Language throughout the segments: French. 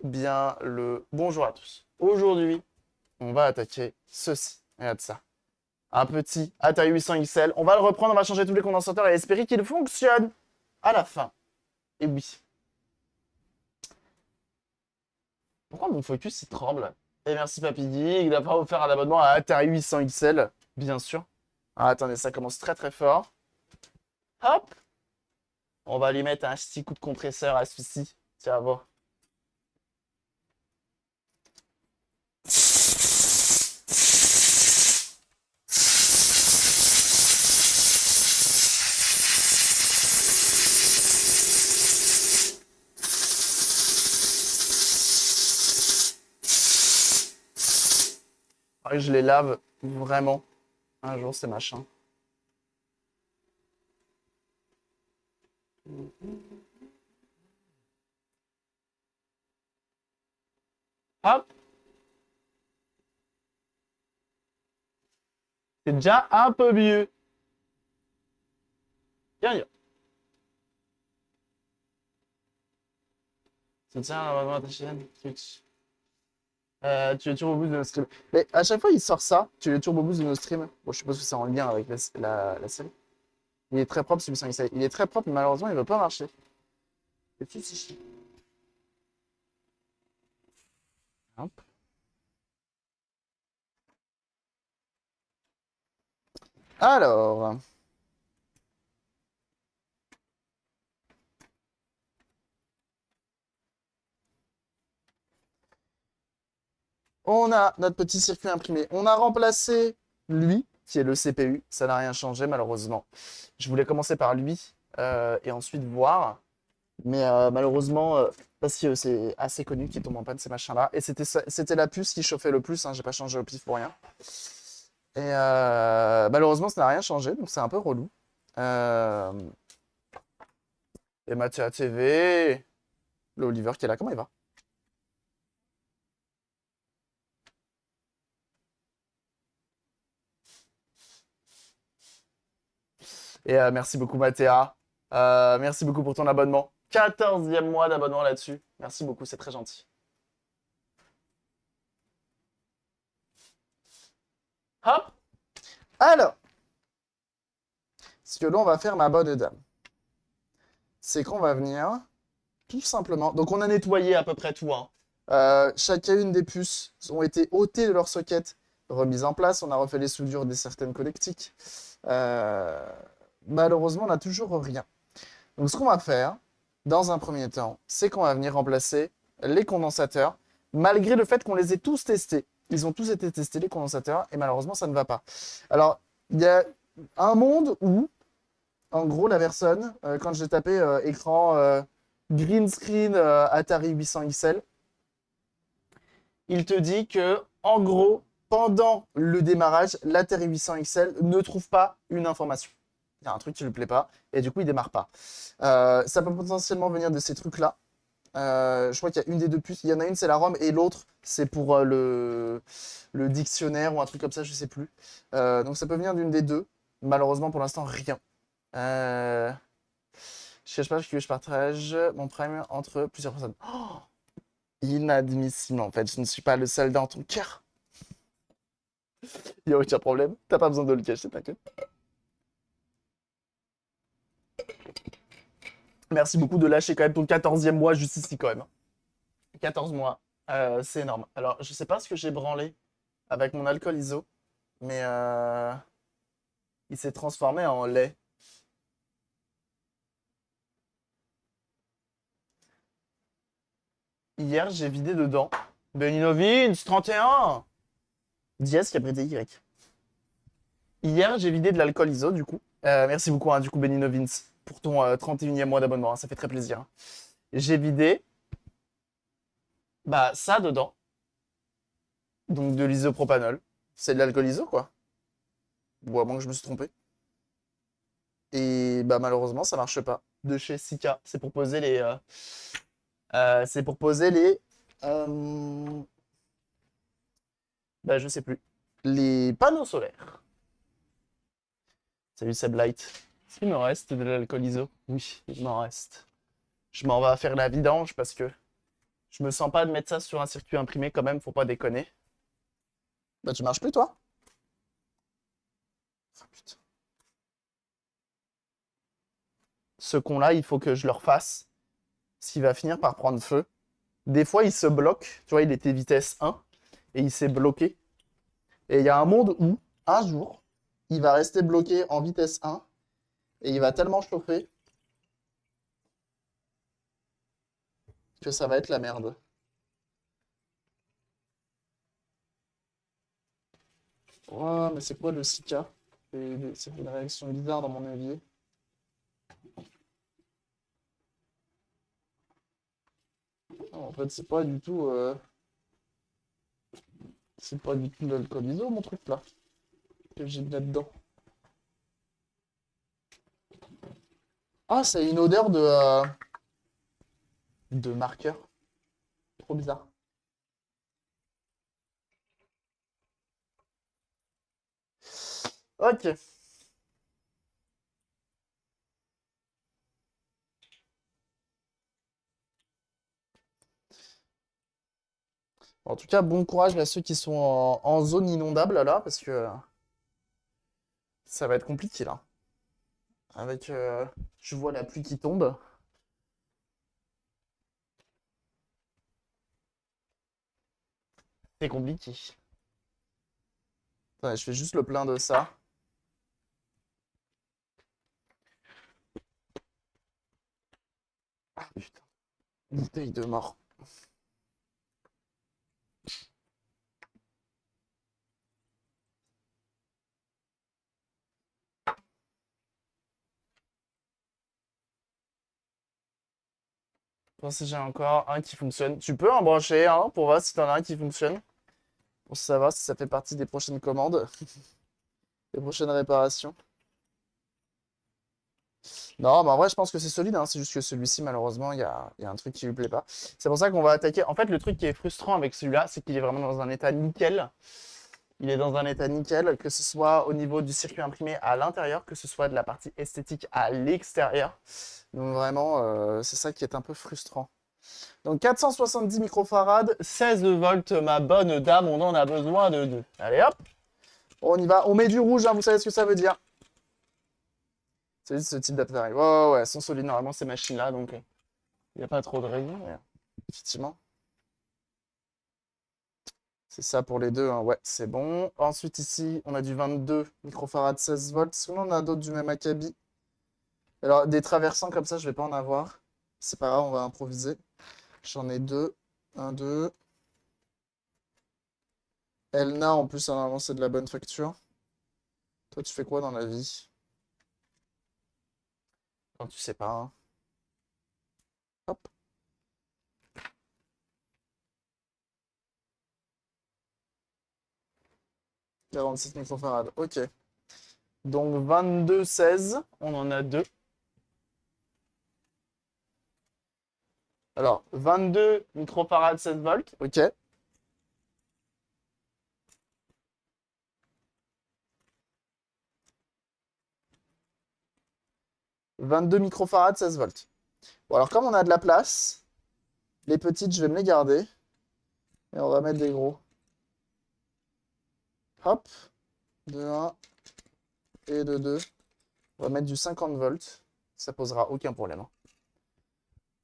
bien le bonjour à tous. Aujourd'hui, on va attaquer ceci. Regarde ça. Un petit Atari 800 XL. On va le reprendre, on va changer tous les condensateurs et espérer qu'il fonctionne à la fin. Et oui. Pourquoi mon focus il tremble? Et merci Papy Geek d'avoir offert un abonnement à Atari 800 XL, bien sûr. Ah, attendez, ça commence très très fort. Hop! On va lui mettre un petit coup de compresseur à celui-ci. Tiens, voir. Ah, je les lave vraiment un jour ces machins. Hop! C'est déjà un peu mieux. Viens, viens. Soutien l'abonnement à ta chaîne Twitch. Tu es Turbo Boost de nos streams. Mais à chaque fois, il sort ça. Tu es Turbo Boost de nos streams. Bon, je suppose que c'est en lien avec la série. Il est très propre, celui-ci. Il est très propre, mais malheureusement, il ne veut pas marcher. Et puis, c'est chiant. Hop. Alors. On a notre petit circuit imprimé. On a remplacé lui, qui est le CPU. Ça n'a rien changé, malheureusement. Je voulais commencer par lui et ensuite voir. Mais malheureusement, parce que c'est assez connu qui tombe en panne ces machins-là. Et c'était la puce qui chauffait le plus. Hein, j'ai pas changé au pif pour rien. Et malheureusement, ça n'a rien changé. Donc c'est un peu relou. Euh... Et Mathieu TV. Le Oliver qui est là. Comment il va? Et merci beaucoup, Mathéa. Merci beaucoup pour ton abonnement. 14e mois d'abonnement là-dessus. Merci beaucoup, c'est très gentil. Hop. Alors, ce que l'on va faire, ma bonne dame, c'est qu'on va venir tout simplement. Donc, on a nettoyé à peu près tout. Hein. Chacune des puces ont été ôtées de leur socket, remises en place. On a refait les soudures des certaines connectiques. Malheureusement, on n'a toujours rien. Donc, ce qu'on va faire, dans un premier temps, c'est qu'on va venir remplacer les condensateurs, malgré le fait qu'on les ait tous testés. Ils ont tous été testés, les condensateurs, et malheureusement, ça ne va pas. Alors, il y a un monde où, en gros, la personne, quand j'ai tapé écran green screen Atari 800 XL, il te dit que, en gros, pendant le démarrage, l'Atari 800 XL ne trouve pas une information. Il y a un truc qui ne lui plaît pas, et du coup, il ne démarre pas. Ça peut potentiellement venir de ces trucs-là. Je crois qu'il y a une des deux puces. Il y en a une, c'est la ROM, et l'autre, c'est pour le dictionnaire ou un truc comme ça, je sais plus. Donc ça peut venir d'une des deux. Malheureusement, pour l'instant, rien. Je cherche pas que je partage mon prime entre plusieurs personnes. Oh, inadmissible, en fait. Je ne suis pas le seul dans ton cœur. Il n'y a aucun problème. T'as pas besoin de le cacher, t'inquiète. Merci beaucoup de lâcher quand même ton 14e mois juste ici, quand même. 14 mois. C'est énorme. Alors, je sais pas ce que j'ai branlé avec mon alcool ISO, mais il s'est transformé en lait. Hier, j'ai vidé dedans. Benino Vince, 31! Diaz qui a prêté Y. Hier, j'ai vidé de l'alcool ISO, du coup. Merci beaucoup, hein, du coup, Benino Vince, pour ton 31e mois d'abonnement. Hein, ça fait très plaisir. Hein. J'ai vidé bah, ça dedans. Donc de l'isopropanol. C'est de l'alcool ISO, quoi. Bon, à moins que je me suis trompé. Et bah malheureusement, ça marche pas. De chez Sika. C'est pour poser les. C'est pour poser les. Bah je sais plus. Les panneaux solaires. Salut Seblight. Est-ce qu'il me reste de l'alcool ISO? Oui, il m'en reste. Je m'en vais faire la vidange parce que Je me sens pas de mettre ça sur un circuit imprimé quand même, faut pas déconner. Bah tu marches plus toi? Oh, putain. Ce con-là, il faut que je le refasse. Parce qu'il va finir par prendre feu. Des fois, il se bloque. Tu vois, il était vitesse 1 et il s'est bloqué. Et il y a un monde où, un jour, il va rester bloqué en vitesse 1 et il va tellement chauffer que ça va être la merde. Oh, mais c'est quoi le Sika? C'est une réaction bizarre dans mon évier. Non, en fait, c'est pas du tout de l'alcool ISO, mon truc là, que j'ai mis là-dedans. Ah, ça a une odeur de marqueur. Trop bizarre. Ok. En tout cas, bon courage à ceux qui sont en zone inondable là, parce que ça va être compliqué là. Avec, je vois la pluie qui tombe. C'est compliqué. Attendez, je fais juste le plein de ça. Ah putain, bouteille de mort. Voir si j'ai encore un qui fonctionne. Tu peux en brancher un pour voir si t'en as un qui fonctionne. Pour savoir si ça fait partie des prochaines commandes, des prochaines réparations. Non, mais en vrai, je pense que c'est solide, hein. C'est juste que celui-ci, malheureusement, il y a un truc qui lui plaît pas. C'est pour ça qu'on va attaquer. En fait, le truc qui est frustrant avec celui-là, c'est qu'il est vraiment dans un état nickel. Il est dans un état nickel, que ce soit au niveau du circuit imprimé à l'intérieur, que ce soit de la partie esthétique à l'extérieur. Donc vraiment, c'est ça qui est un peu frustrant. Donc 470 microfarads, 16 volts, ma bonne dame, on en a besoin de deux. Allez hop, on y va. On met du rouge, hein, vous savez ce que ça veut dire. C'est juste ce type d'appareil. Ouais, ouais, ouais, elles sont solides normalement ces machines-là, donc il n'y a pas trop de raison. Mais, effectivement, c'est ça pour les deux, hein. Ouais, c'est bon. Ensuite ici, on a du 22 microfarads 16 volts. Sinon, on a d'autres du même acabit. Alors, des traversants comme ça, je vais pas en avoir. C'est pas grave, on va improviser. J'en ai deux. Un, deux. Elna, en plus, normalement, c'est de la bonne facture. Toi, tu fais quoi dans la vie? Quand tu sais pas, hein. Hop. 46 microfarads. Ok. Donc 22, 16. On en a deux. Alors, 22 microfarads 16 volts. Ok. 22 microfarads 16 volts. Bon, alors comme on a de la place, les petites, je vais me les garder. Et on va mettre des gros. Hop. De 1 et de 2. On va mettre du 50 volts. Ça posera aucun problème, hein.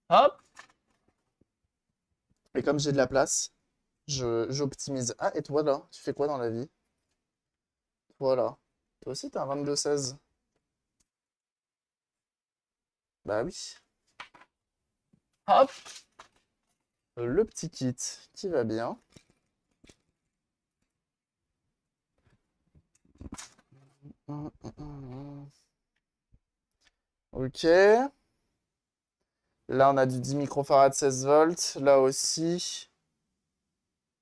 Hop. Et comme j'ai de la place, j'optimise. Ah, et toi là, tu fais quoi dans la vie? Voilà. Toi aussi, t'as un 22-16. Bah oui. Hop. Le petit kit qui va bien. Ok. Là, on a du 10 microfarads 16 volts. Là aussi.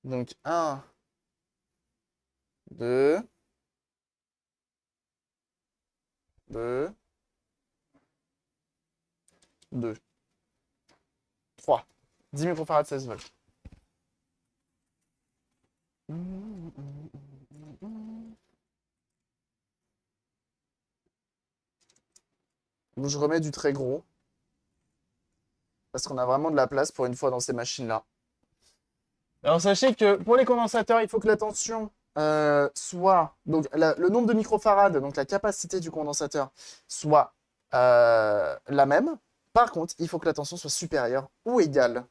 Donc 1, 2, 2, 2, 3. 10 microfarads 16 volts. Donc je remets du très gros. Parce qu'on a vraiment de la place pour une fois dans ces machines-là. Alors sachez que pour les condensateurs, il faut que la tension soit, donc le nombre de microfarad, donc la capacité du condensateur, soit la même. Par contre, il faut que la tension soit supérieure ou égale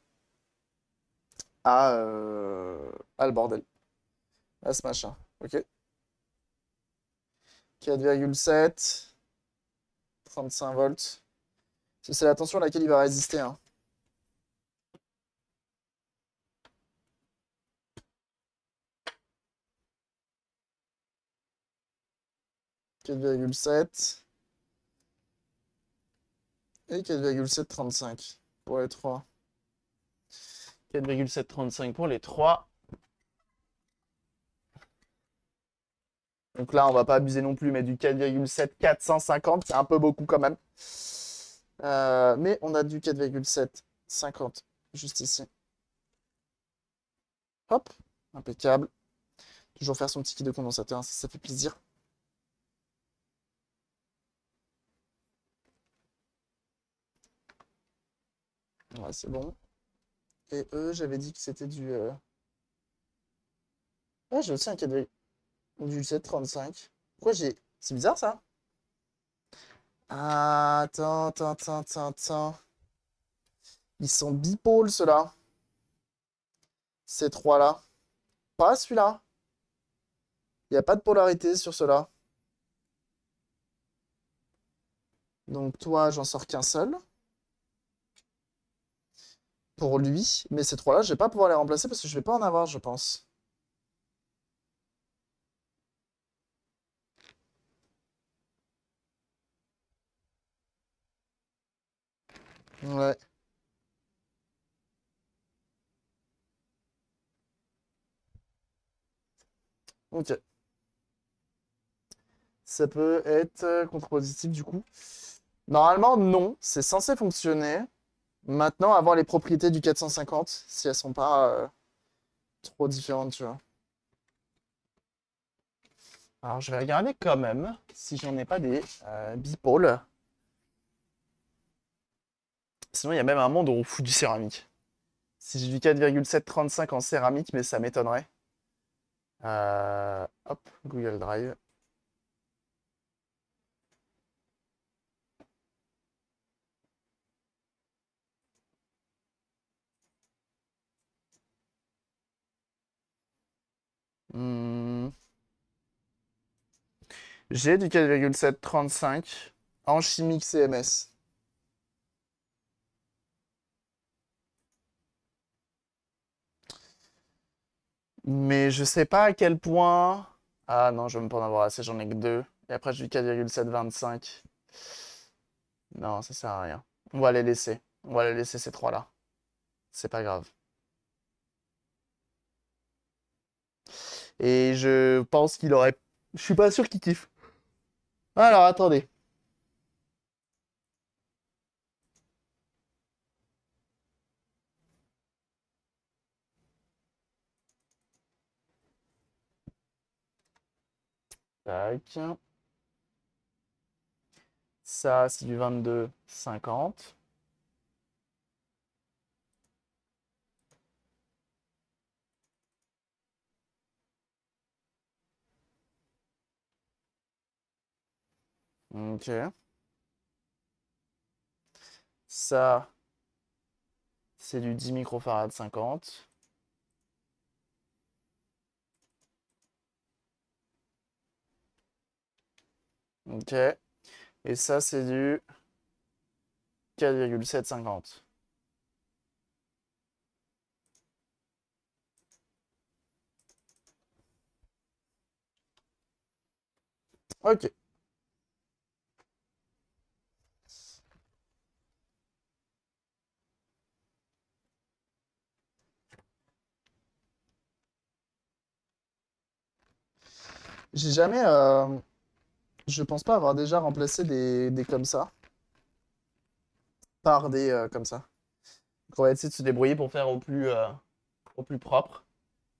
à le bordel, à ce machin. Ok? 4,7, 35 volts. C'est la tension à laquelle il va résister, hein. 4,7 et 4,735 pour les trois. 4,735 pour les trois. Donc là, on va pas abuser non plus, mais du 4,7450, c'est un peu beaucoup quand même. Mais on a du 4,750 juste ici. Hop, impeccable. Toujours faire son petit kit de condensateur, ça fait plaisir. Ouais, c'est bon. Et eux, j'avais dit que c'était du... Ouais, j'ai aussi un 4,735. Pourquoi j'ai... C'est bizarre, ça? Ah, attends. Ils sont bipôles, ceux-là. Ces trois-là. Pas celui-là. Il n'y a pas de polarité sur ceux-là. Donc toi, j'en sors qu'un seul. Pour lui. Mais ces trois-là, je vais pas pouvoir les remplacer parce que je vais pas en avoir, je pense. Ouais. Ok. Ça peut être contre-positif du coup. Normalement, non. C'est censé fonctionner. Maintenant, avoir les propriétés du 450, si elles sont pas trop différentes, tu vois. Alors, je vais regarder quand même si j'en ai pas des bipôles. Sinon, il y a même un monde où on fout du céramique. Si j'ai du 4,735 en céramique, mais ça m'étonnerait. Hop, Google Drive. Hmm. J'ai du 4,735 en chimique CMS. Mais je sais pas à quel point. Ah non, je vais même pas en avoir assez, j'en ai que deux. Et après, j'ai du 4,725. Non, ça sert à rien. On va les laisser. On va les laisser ces trois-là. C'est pas grave. Et je pense qu'il aurait. Je suis pas sûr qu'il kiffe. Alors, attendez. Tac. Ça, c'est du 22,50. Ok. Ça, c'est du 10 microfarad 50. Ok. Et ça, c'est du 4,750. Ok. J'ai jamais. Je pense pas avoir déjà remplacé des comme ça par des comme ça. Donc on va essayer de se débrouiller pour faire au plus propre,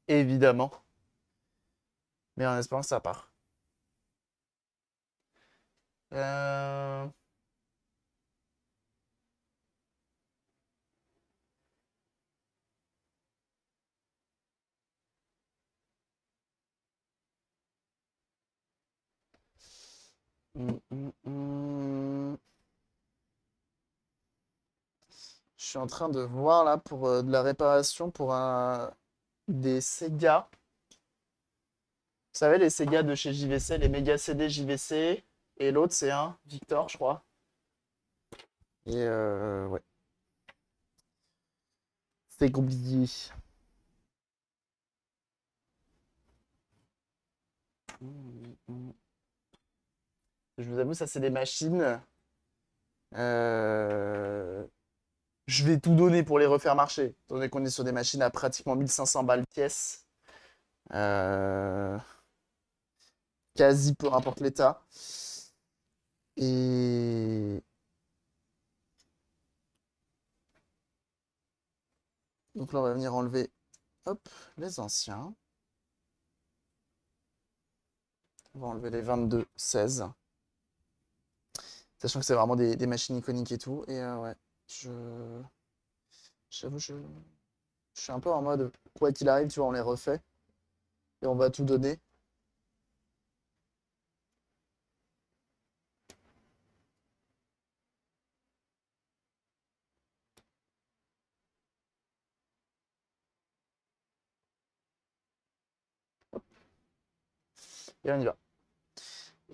évidemment. Mais en espérant que ça part. Euh, Hum, hum, hum. Je suis en train de voir là pour de la réparation pour des Sega. Vous savez, les Sega de chez JVC, les méga CD JVC. Et l'autre, c'est un Victor, je crois. Et ouais, c'est compliqué. Hum, hum. Je vous avoue, ça, c'est des machines. Euh, Je vais tout donner pour les refaire marcher. Étant donné qu'on est sur des machines à pratiquement 1500 balles pièce. Euh, Quasi peu importe l'état. Et donc là, on va venir enlever hop, les anciens. On va enlever les 22-16. Sachant que c'est vraiment des machines iconiques et tout. Et ouais, je... j'avoue, je suis un peu en mode, quoi qu'il arrive, tu vois, on les refait. Et on va tout donner. Et on y va.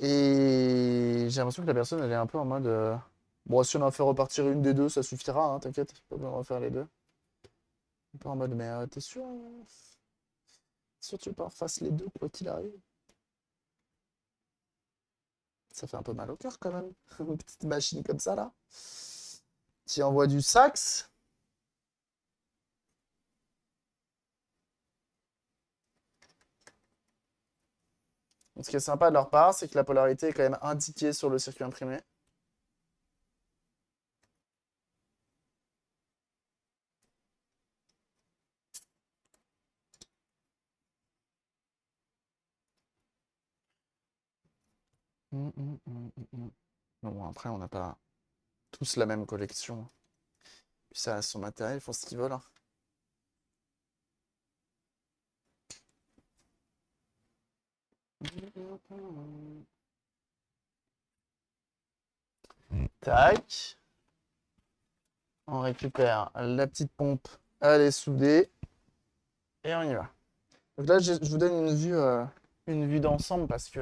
Et j'ai l'impression que la personne, elle est un peu en mode... Bon, si on en fait repartir une des deux, ça suffira, hein, t'inquiète. Pas besoin de refaire les deux. Un peu en mode, mais t'es sûr, sûr que tu veux pas refasse les deux, quoi qu'il arrive? Ça fait un peu mal au cœur, quand même. Une petite machine comme ça, là. Qui envoie du sax. Ce qui est sympa de leur part, c'est que la polarité est quand même indiquée sur le circuit imprimé. Bon, après, on n'a pas tous la même collection. Puis ça a son matériel, ils font ce qu'ils veulent, hein. Tac. On récupère la petite pompe. Elle est soudée. Et on y va. Donc là, je vous donne une vue d'ensemble parce que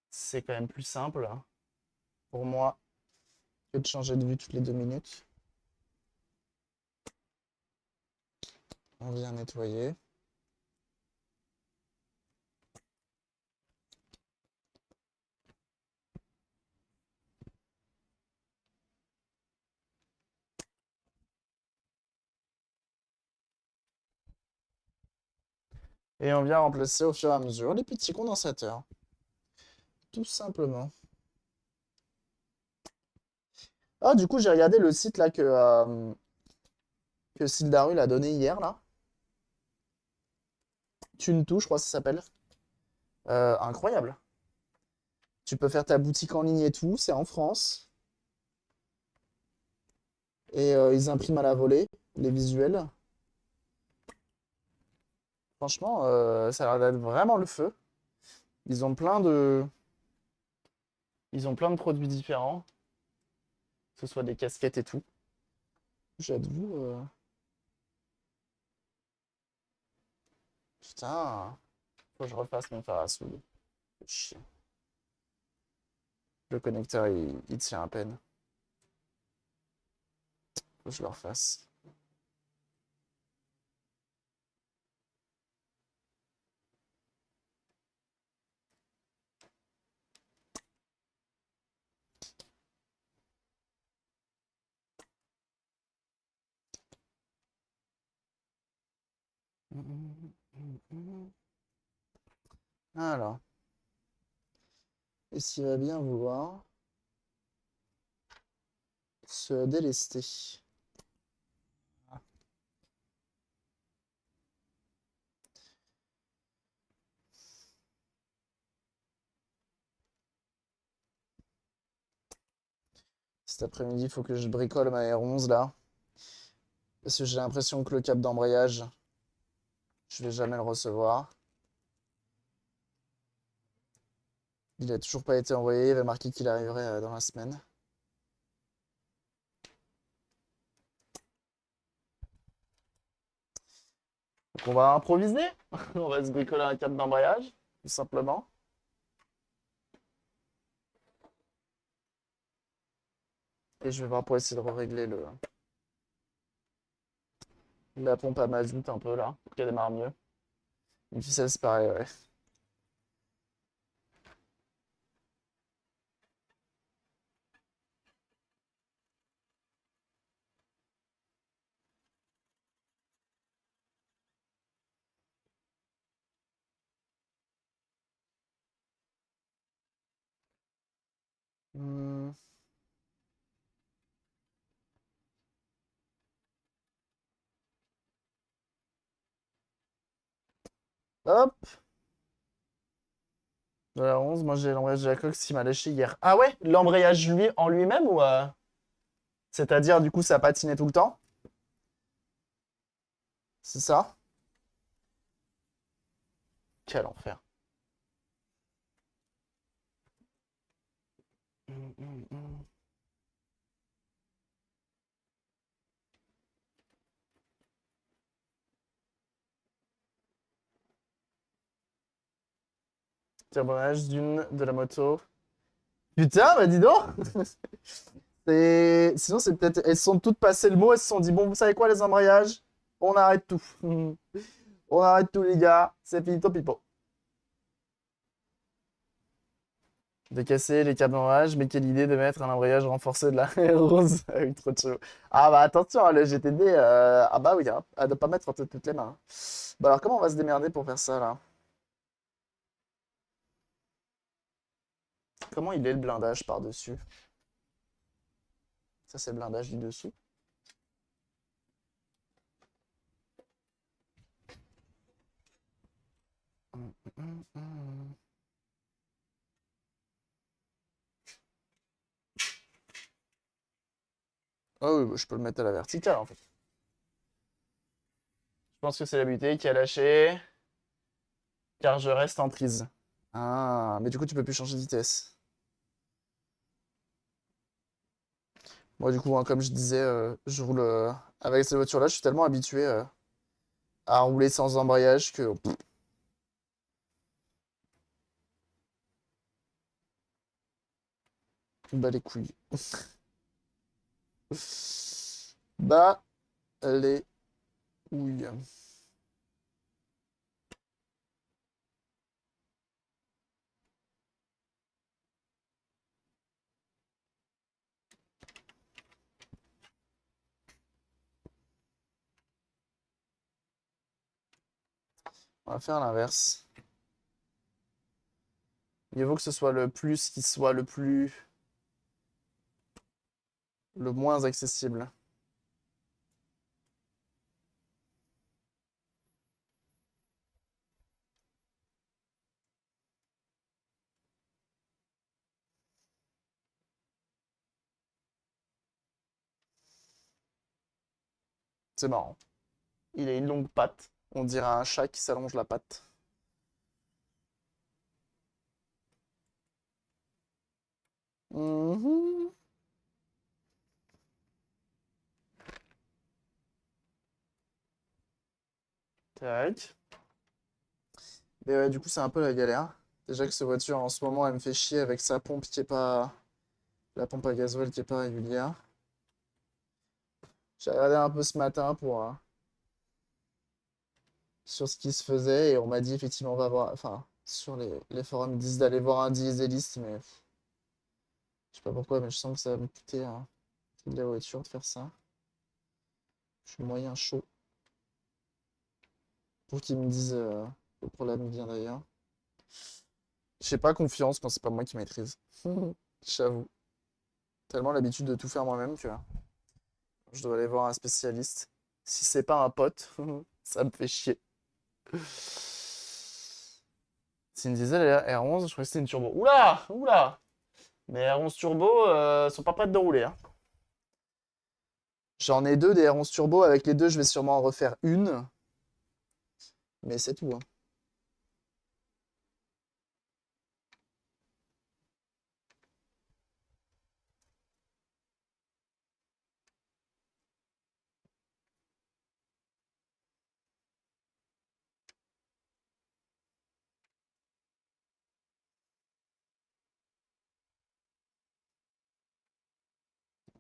c'est quand même plus simple, hein, pour moi que de changer de vue toutes les 2 minutes. On vient nettoyer. Et on vient remplacer au fur et à mesure les petits condensateurs. Tout simplement. Ah, du coup, j'ai regardé le site là que Sildarul a donné hier, là. TuneTo, je crois que ça s'appelle. Incroyable. Tu peux faire ta boutique en ligne et tout, c'est en France. Et ils impriment à la volée les visuels. Franchement, ça a l'air d'être vraiment le feu. Ils ont plein de, ils ont plein de produits différents, que ce soit des casquettes et tout. J'avoue, putain, faut que je refasse mon fer à souder. C'est chiant. Le connecteur, il tient à peine. Faut que je le refasse. Alors, et s'il va bien vouloir se délester. Cet après-midi, il faut que je bricole ma R11 là. Parce que j'ai l'impression que le câble d'embrayage, je vais jamais le recevoir. Il a toujours pas été envoyé. Il avait marqué qu'il arriverait dans la semaine. Donc on va improviser. On va se bricoler un câble d'embrayage, tout simplement. Et je vais voir pour essayer de régler la pompe à mazout un peu là, pour qu'elle démarre mieux. Une ficelle, c'est pareil, ouais. Hmm. Hop. De la 11, moi j'ai l'embrayage de la coque qui m'a lâché hier. Ah ouais? L'embrayage lui, en lui-même ou c'est-à-dire du coup ça patinait tout le temps? C'est ça? Quel enfer. Hum, hum, hum. Carbonage d'une de la moto. Putain, bah dis donc! Sinon, c'est peut-être. Elles se sont toutes passées le mot, elles se sont dit, bon, vous savez quoi, les embrayages? On arrête tout. On arrête tout, les gars. C'est finito pipo. De casser les câbles d'embrayage, mais quelle idée de mettre un embrayage renforcé de la rose avec trop de chevaux. Ah bah attention, hein, le GTD, ah bah oui, hein, à ne pas mettre entre toutes les mains. Bah alors comment on va se démerder pour faire ça là? Comment il est le blindage par-dessus? Ça c'est le blindage du dessous. Hum, hum, hum. Ah oui, bah, je peux le mettre à la verticale en fait. Je pense que c'est la butée qui a lâché, car je reste en prise. Ah, mais du coup tu peux plus changer de vitesse. Moi du coup, hein, comme je disais, je roule avec cette voiture-là, je suis tellement habitué à rouler sans embrayage que bah les couilles. Bah les couilles. On va faire l'inverse. Il vaut que ce soit le plus qui soit le moins accessible. C'est marrant. Il a une longue patte. On dirait un chat qui s'allonge la patte. Mhm. Tac. Mais ouais, du coup, c'est un peu la galère. Déjà que cette voiture, en ce moment, elle me fait chier avec sa pompe qui est pas... La pompe à gasoil qui est pas régulière. J'ai regardé un peu ce matin pour... sur ce qui se faisait et on m'a dit effectivement, on va voir... Enfin, sur les forums, ils disent d'aller voir un dieseliste, mais... Je sais pas pourquoi, mais je sens que ça va me coûter de la voiture de faire ça. Je suis moyen chaud. Pour qu'ils me disent le problème vient d'ailleurs. J'ai pas confiance quand c'est pas moi qui maîtrise. J'avoue. Tellement l'habitude de tout faire moi-même, tu vois. Je dois aller voir un spécialiste. Si c'est pas un pote, ça me fait chier. C'est une diesel R11, je crois que c'était une turbo. Oula! Oula! Mais R11 turbo sont pas prêtes de rouler, hein. J'en ai deux des R11 turbo, avec les deux je vais sûrement en refaire une. Mais c'est tout, hein.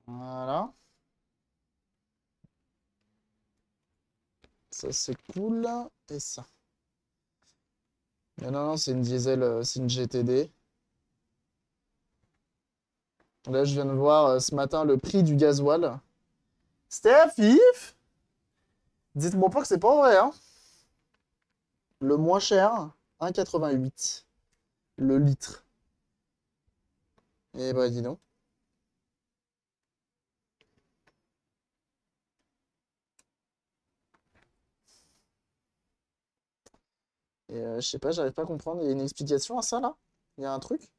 Voilà. Ça, c'est cool. Et ça. Mais non, non, c'est une diesel, c'est une GTD. Là, je viens de voir ce matin le prix du gasoil. Steph, Yves, dites-moi pas que c'est pas vrai, hein. Le moins cher, 1,88 le litre. Eh bah, dis donc. Et je sais pas, j'arrive pas à comprendre. Il y a une explication à ça, là? Il y a un truc?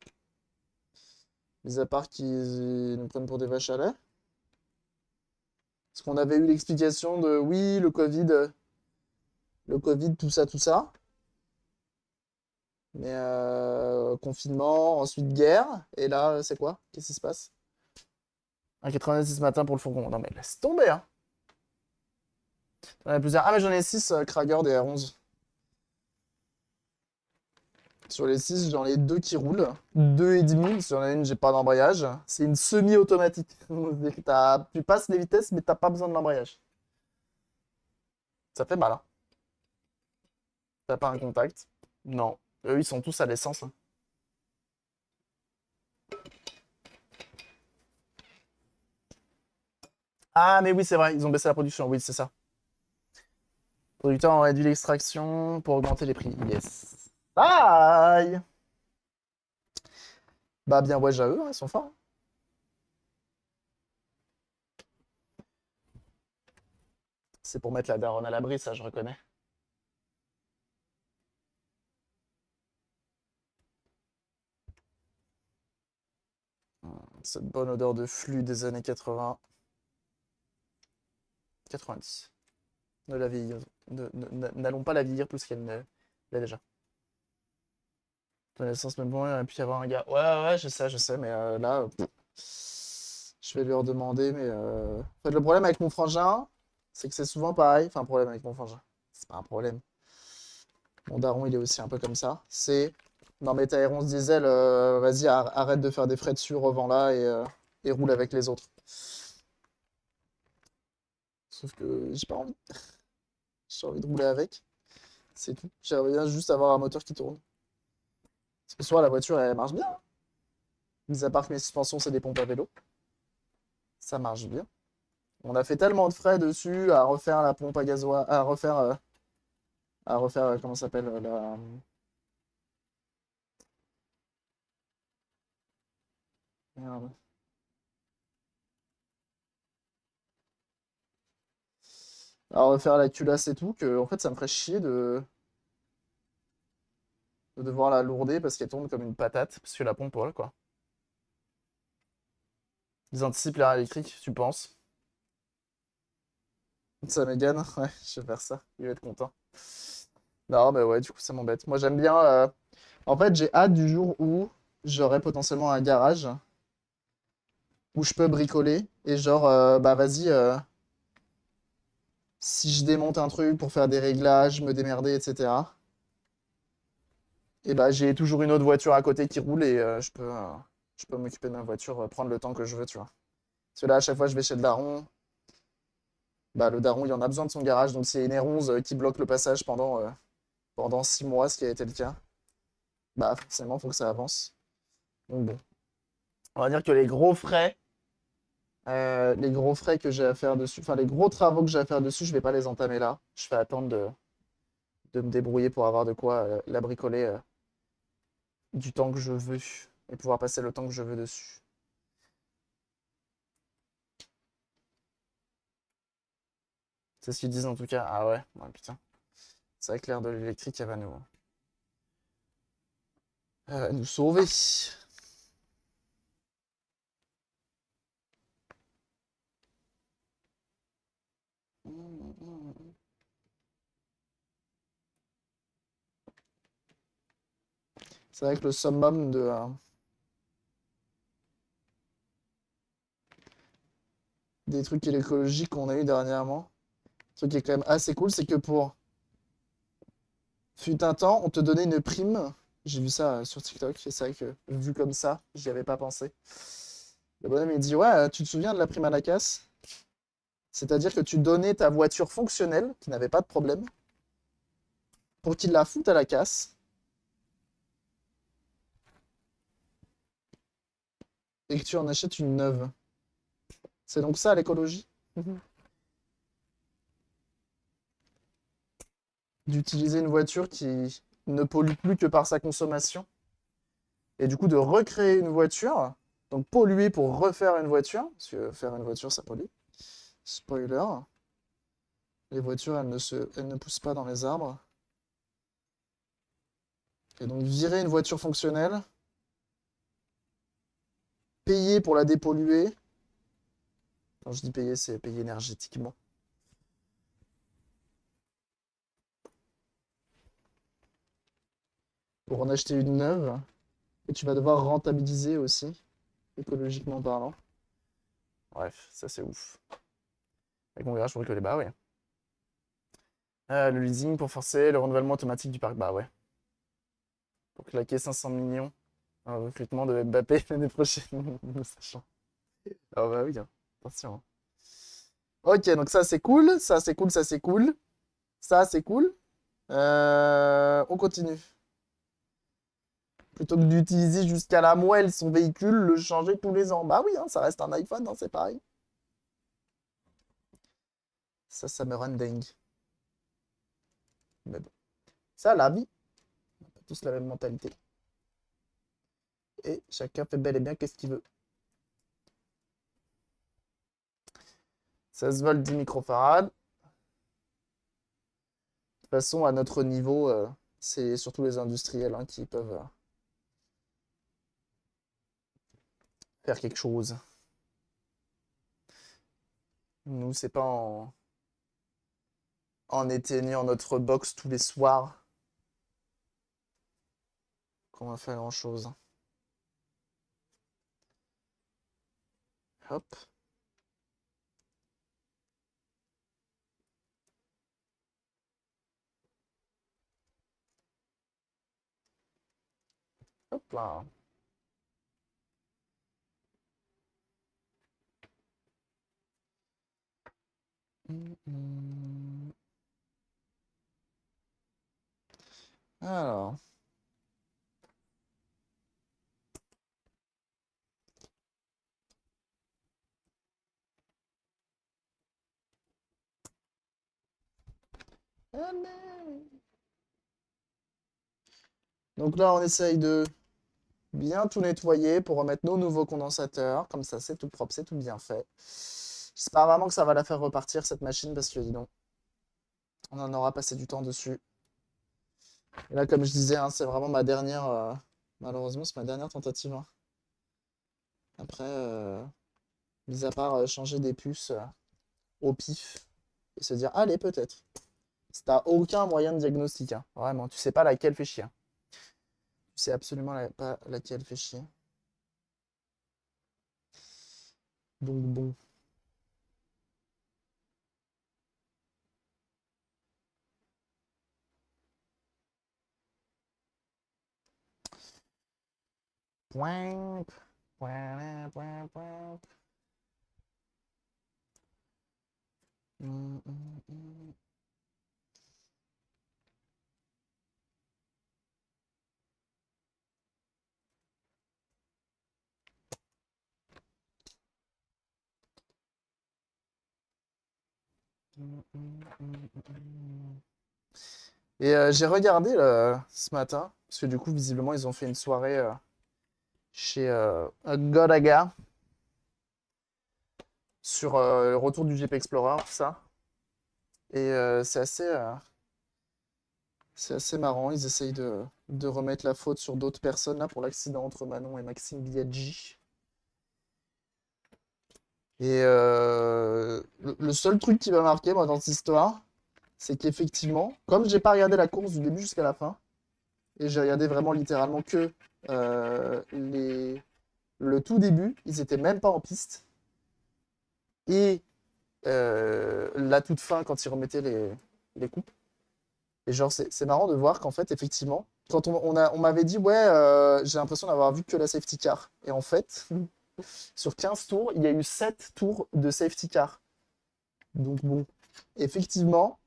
Les apparts qui nous prennent pour des vaches à lait? Parce qu'on avait eu l'explication de oui, le Covid, tout ça, tout ça. Mais confinement, ensuite guerre. Et là, c'est quoi? Qu'est-ce qui se passe? 1,86 ce matin pour le fourgon. Non mais laisse tomber, hein. J'en ai plusieurs. Ah mais j'en ai 6 Krager des R11. Sur les 6, j'en ai 2 qui roulent. 2,5. Sur la une, j'ai pas d'embrayage. C'est une semi-automatique. Tu passes les vitesses, mais t'as pas besoin de l'embrayage. Ça fait mal, hein. T'as pas un contact? Non. Eux, ils sont tous à l'essence, hein. Ah, mais oui, c'est vrai, ils ont baissé la production. Oui, c'est ça. Les producteurs ont réduit l'extraction pour augmenter les prix. Yes. Aïe! Bah, bien, ouais, à eux, hein, ils sont forts, hein. C'est pour mettre la daronne à l'abri, ça, je reconnais. Cette bonne odeur de flux des années 80. 90. Ne la vieillir. N'allons pas la vieillir plus qu'elle ne l'est déjà. Dans le sens même bon, il aurait pu y avoir un gars. Ouais, ouais, je sais, mais là, je vais lui redemander. Mais en fait, le problème avec mon frangin, c'est que c'est souvent pareil. Enfin, problème avec mon frangin. C'est pas un problème. Mon daron, il est aussi un peu comme ça. C'est. Non, mais ta R11 diesel, vas-y, arrête de faire des frais dessus, revends-la et roule avec les autres. Sauf que j'ai pas envie. J'ai envie de rouler avec. C'est tout. J'aimerais bien juste avoir un moteur qui tourne. Parce que soit la voiture, elle marche bien, hein. Mis à part que mes suspensions, c'est des pompes à vélo. Ça marche bien. On a fait tellement de frais dessus à refaire la pompe à gasoil, à refaire, comment ça s'appelle, merde. À refaire la culasse et tout, que en fait, ça me ferait chier de devoir la lourder parce qu'elle tourne comme une patate, parce que la pompe, voilà, quoi. Ils anticipent l'air électrique, tu penses? Ça m'égane, ouais, je vais faire ça. Il va être content. Non, mais ouais, du coup, ça m'embête. Moi, j'aime bien. En fait, j'ai hâte du jour où j'aurai potentiellement un garage où je peux bricoler et genre, bah vas-y, si je démonte un truc pour faire des réglages, me démerder, etc. Et bah j'ai toujours une autre voiture à côté qui roule et je peux m'occuper de ma voiture, prendre le temps que je veux, tu vois. Parce que là, à chaque fois, je vais chez le daron. Bah le daron, il en a besoin de son garage, donc s'il y a une R11 qui bloque le passage pendant 6 mois, ce qui a été le cas, bah forcément, il faut que ça avance. Donc bon. On va dire que les gros frais que j'ai à faire dessus, enfin les gros travaux que j'ai à faire dessus, je vais pas les entamer là. Je vais attendre de me débrouiller pour avoir de quoi la bricoler du temps que je veux et pouvoir passer le temps que je veux dessus. C'est ce qu'ils disent en tout cas. Ah ouais, ouais, putain. C'est vrai que l'air de l'électrique, elle va nous sauver. C'est vrai que le summum des trucs écologiques qu'on a eu dernièrement, un truc qui est quand même assez cool, c'est que fut un temps, on te donnait une prime. J'ai vu ça sur TikTok, et c'est vrai que vu comme ça, j'y avais pas pensé. Le bonhomme, il dit, ouais, tu te souviens de la prime à la casse? C'est-à-dire que tu donnais ta voiture fonctionnelle, qui n'avait pas de problème, pour qu'il la foute à la casse, et que tu en achètes une neuve. C'est donc ça l'écologie? D'utiliser une voiture qui ne pollue plus que par sa consommation, et du coup de recréer une voiture, donc polluer pour refaire une voiture, parce que faire une voiture ça pollue. Spoiler, les voitures elles ne poussent pas dans les arbres. Et donc virer une voiture fonctionnelle, payer pour la dépolluer. Quand je dis payer, c'est payer énergétiquement. Pour en acheter une neuve, et tu vas devoir rentabiliser aussi, écologiquement parlant. Bref, ça c'est ouf. Avec mon virage pour bricoler, bah ouais. Le leasing pour forcer le renouvellement automatique du parc, bah ouais. Pour claquer 500 millions. Un recrutement de Mbappé l'année prochaine, nous sachant. Ah bah oui, hein. Attention, hein. Ok, donc ça c'est cool, ça c'est cool, ça c'est cool. Ça c'est cool. On continue. Plutôt que d'utiliser jusqu'à la moelle son véhicule, le changer tous les ans. Bah oui, hein, ça reste un iPhone, hein, c'est pareil. Ça me rend dingue. Mais bon. Ça, la vie. On n'a pas tous la même mentalité. Et chacun fait bel et bien qu'est-ce qu'il veut. 16 volts, 10 microfarads. De toute façon, à notre niveau, c'est surtout les industriels hein, qui peuvent faire quelque chose. Nous, c'est pas en éteignant notre box tous les soirs qu'on va faire grand-chose. Hop. Hop là. Alors. Donc là, on essaye de bien tout nettoyer pour remettre nos nouveaux condensateurs. Comme ça, c'est tout propre, c'est tout bien fait. J'espère vraiment que ça va la faire repartir, cette machine, parce que, dis donc, on en aura passé du temps dessus. Et là, comme je disais, hein, c'est vraiment ma dernière... malheureusement, c'est ma dernière tentative. Hein. Après, mis à part changer des puces au pif et se dire, allez, peut-être. T'as aucun moyen de diagnostic. Hein. Vraiment, tu sais pas laquelle fait chier. Tu sais absolument pas laquelle fait chier. Donc bon. Point, point, point, point. Mm. Et j'ai regardé ce matin, parce que du coup, visiblement, ils ont fait une soirée chez Godaga sur le retour du Jeep Explorer, tout ça. Et c'est assez marrant. Ils essayent de remettre la faute sur d'autres personnes là pour l'accident entre Manon et Maxime Biaggi. Et le seul truc qui m'a marqué moi dans cette histoire, c'est qu'effectivement, comme j'ai pas regardé la course du début jusqu'à la fin, et j'ai regardé vraiment littéralement que le tout début, ils étaient même pas en piste. Et la toute fin, quand ils remettaient les coupes. Et genre, c'est marrant de voir qu'en fait, effectivement, quand on m'avait dit, ouais, j'ai l'impression d'avoir vu que la safety car. Et en fait, Sur 15 tours, il y a eu 7 tours de safety car. Donc bon, effectivement,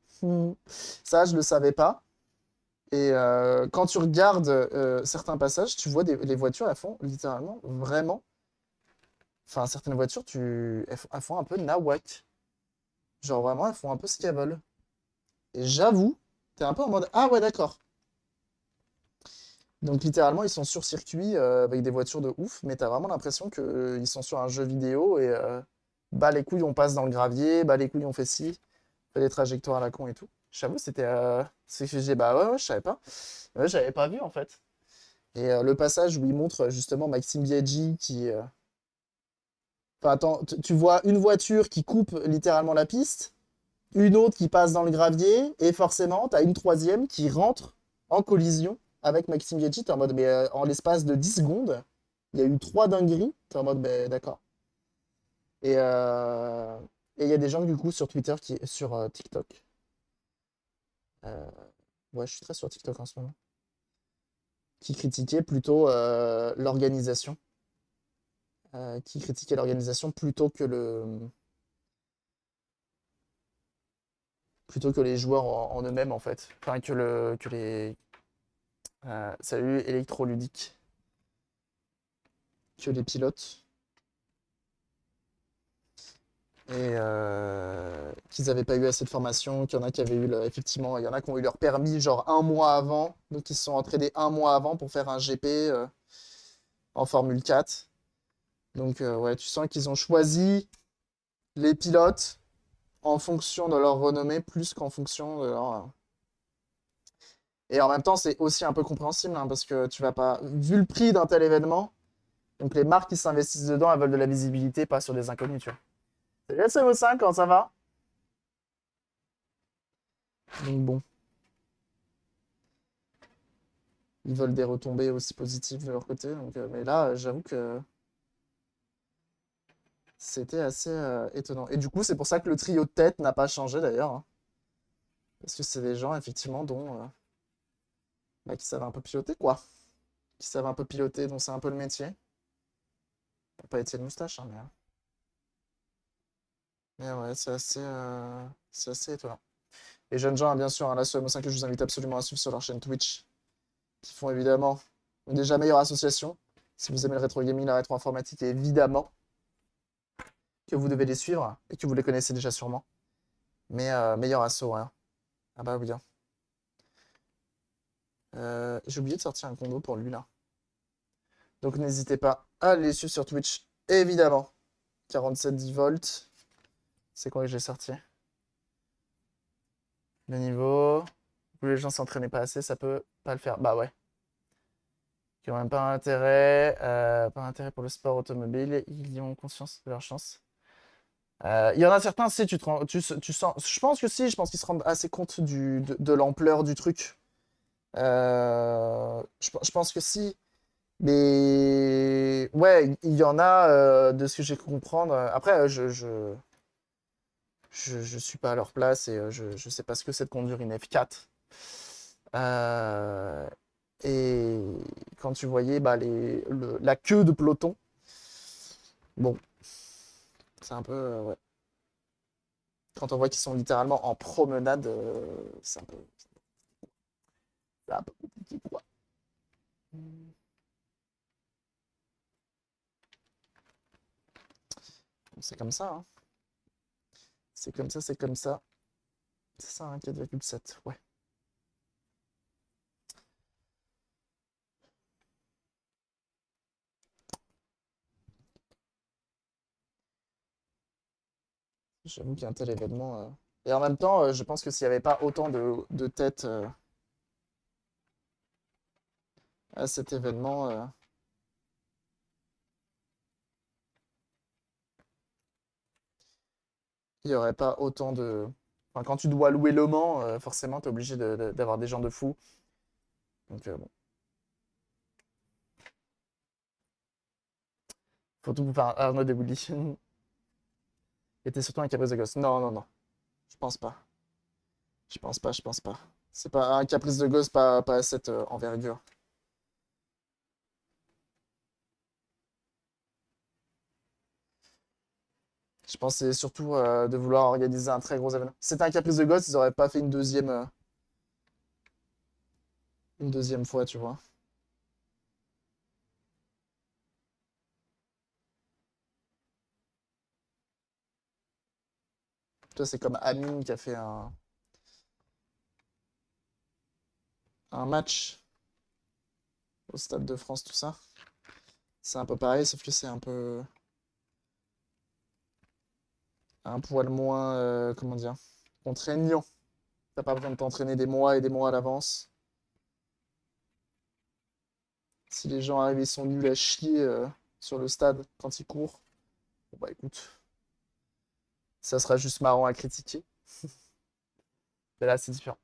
ça, je le savais pas. Et quand tu regardes certains passages, tu vois les voitures, elles font littéralement vraiment. Enfin, certaines voitures, elles font un peu nawak. Genre vraiment, elles font un peu ce qu'elles veulent. Et j'avoue, t'es un peu en mode ah ouais, d'accord. Donc littéralement, ils sont sur circuit avec des voitures de ouf, mais t'as vraiment l'impression qu'ils sont sur un jeu vidéo et bah les couilles, on passe dans le gravier, bah les couilles, on fait ci, on fait des trajectoires à la con et tout. J'avoue, c'était. C'est que j'ai bah ouais, je savais pas. Ouais, j'avais pas vu en fait. Et le passage où il montre justement Maxime Biaggi qui. Enfin, attends, tu vois une voiture qui coupe littéralement la piste, une autre qui passe dans le gravier, et forcément, t'as une troisième qui rentre en collision avec Maxime Biaggi. T'es en mode, mais en l'espace de 10 secondes, il y a eu trois dingueries. T'es en mode, ben d'accord. Et et il y a des gens, du coup, sur Twitter, sur TikTok. Euh, ouais, je suis très sur TikTok en ce moment. Qui critiquaient plutôt l'organisation. Qui critiquaient l'organisation plutôt que les joueurs en eux-mêmes, en fait. Enfin, que les. Salut, électroludique. Que les pilotes. Et qu'ils n'avaient pas eu assez de formation, qu'il y en a qui avaient eu, effectivement, il y en a qui ont eu leur permis genre un mois avant, donc ils se sont entraînés un mois avant pour faire un GP en Formule 4. Donc ouais, tu sens qu'ils ont choisi les pilotes en fonction de leur renommée plus qu'en fonction de leur. Et en même temps, c'est aussi un peu compréhensible, hein, parce que tu vas pas. Vu le prix d'un tel événement, donc les marques qui s'investissent dedans, elles veulent de la visibilité, pas sur des inconnus, tu vois. Salut SMO5, comment ça va? Donc bon, ils veulent des retombées aussi positives de leur côté. Donc, mais là, j'avoue que c'était assez étonnant. Et du coup, c'est pour ça que le trio de tête n'a pas changé d'ailleurs, hein. Parce que c'est des gens, effectivement, dont bah, qui savent un peu piloter, quoi. Qui savent un peu piloter, dont c'est un peu le métier. Pas Étienne Moustache, hein, mais ouais, c'est assez étonnant. Les jeunes gens, hein, bien sûr, hein, la SEM5 que je vous invite absolument à suivre sur leur chaîne Twitch, qui font évidemment une déjà meilleure association. Si vous aimez le rétro gaming, la rétro informatique, évidemment que vous devez les suivre et que vous les connaissez déjà sûrement. Mais meilleur asso, hein. Ah bah oui, hein. J'ai oublié de sortir un combo pour lui là. Donc n'hésitez pas à les suivre sur Twitch, évidemment. 47 volts. C'est quoi que j'ai sorti? Le niveau. Où les gens s'entraînaient pas assez, ça peut pas le faire. Bah ouais. Qui ont même pas intérêt pour le sport automobile. Ils y ont conscience de leur chance. Il y en a certains, si tu sens. Je pense que si, je pense qu'ils se rendent assez compte de l'ampleur du truc. Je pense que si. Mais ouais, il y en a de ce que j'ai pu comprendre. Après, je suis pas à leur place et je sais pas ce que c'est de conduire une F4. Euh, et quand tu voyais bah, la queue de peloton, bon, c'est un peu. Ouais. Quand on voit qu'ils sont littéralement en promenade, c'est un peu compliqué, quoi. C'est comme ça, hein. C'est comme ça, c'est comme ça. C'est ça, hein, 4,7. Ouais. J'avoue qu'il y a un tel événement. Et en même temps, je pense que s'il n'y avait pas autant de têtes à cet événement, il n'y aurait pas autant de. Enfin, quand tu dois louer Le Mans, forcément, tu es obligé d'avoir des gens de fous. Donc, bon. Faut tout. Enfin, Arnaud Desboulis. était surtout un caprice de gosse. Non, non, non. Je pense pas. Je pense pas, je pense pas. C'est pas un caprice de gosse, pas à cette envergure. Je pense que c'est surtout de vouloir organiser un très gros événement. Si c'était un caprice de gosse, ils auraient pas fait une deuxième fois, tu vois. Toi, c'est comme Amine qui a fait un match au Stade de France, tout ça. C'est un peu pareil, sauf que c'est un poil moins, comment dire, contraignant. T'as pas besoin de t'entraîner des mois et des mois à l'avance. Si les gens arrivent, ils sont nuls à chier sur le stade quand ils courent, bon bah écoute, ça sera juste marrant à critiquer. Mais là, c'est différent.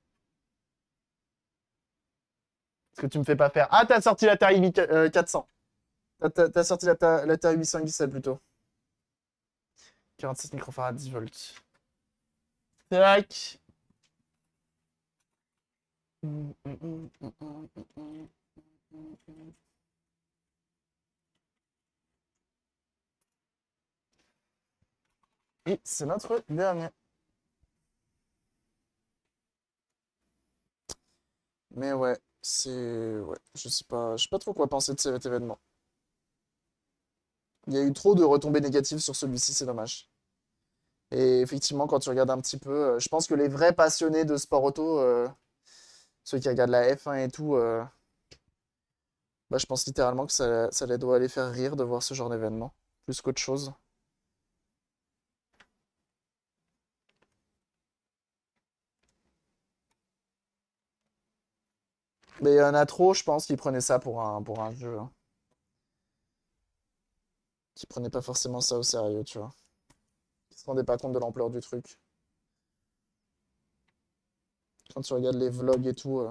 Ce que tu me fais pas faire. Ah, t'as sorti la Tari 400. T'as sorti la Tari 800 XL plutôt. 47 microfarads 10 volts. Tac. Et c'est notre dernier. Mais ouais, c'est. Ouais, je sais pas trop quoi penser de cet événement. Il y a eu trop de retombées négatives sur celui-ci, c'est dommage. Et effectivement, quand tu regardes un petit peu, je pense que les vrais passionnés de sport auto, ceux qui regardent la F1 et tout, bah, je pense littéralement que ça les doit les faire rire de voir ce genre d'événement, plus qu'autre chose. Mais il y en a trop, je pense, qui prenaient ça pour un jeu, hein. Qui prenaient pas forcément ça au sérieux, tu vois. Qui se rendaient pas compte de l'ampleur du truc. Quand tu regardes les vlogs et tout.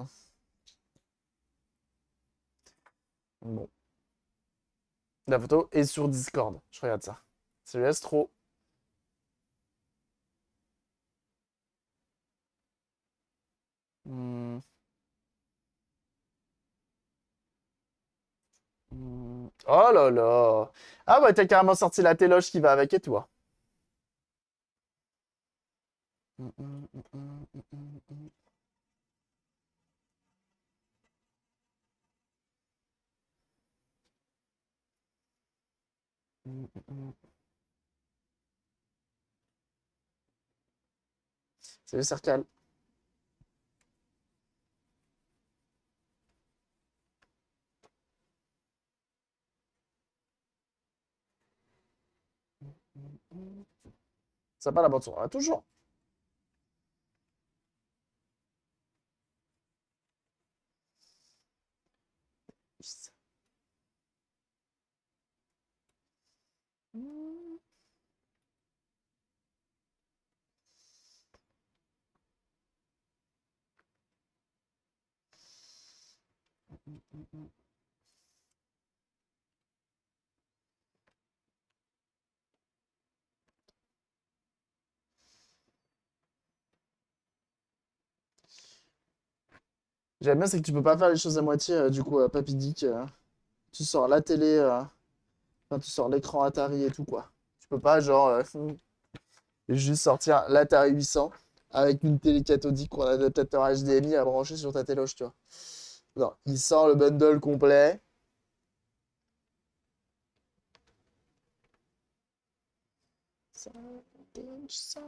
Bon. La photo est sur Discord. Je regarde ça. C'est le trop. Hmm, Oh là là. Ah bah t'as carrément sorti la téloche qui va avec et toi. C'est le cercle. Ça pas la bande son. Ah, toujours. J'aime bien, c'est que tu peux pas faire les choses à moitié, du coup, Papy Geek. Tu sors la télé, enfin, tu sors l'écran Atari et tout, quoi. Tu peux pas, genre, juste sortir l'Atari 800 avec une télé cathodique ou un adaptateur HDMI à brancher sur ta téloche, tu vois. Non, il sort le bundle complet. Ça, ça.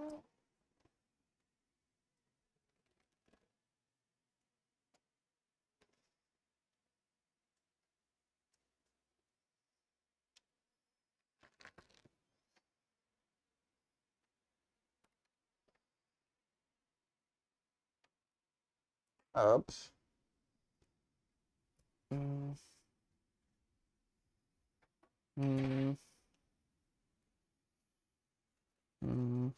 Hop. Hmm, hmm, hmm.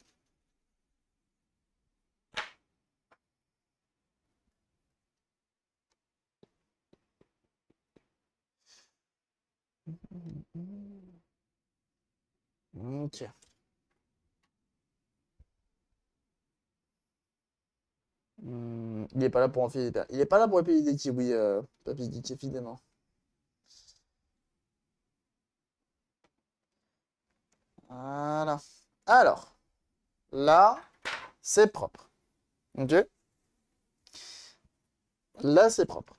Ok. Il est pas là pour enfiler il est pas là pour épiler des kiwis, Papy Geek, évidemment. Voilà. Alors, là, c'est propre. Ok? Là, c'est propre.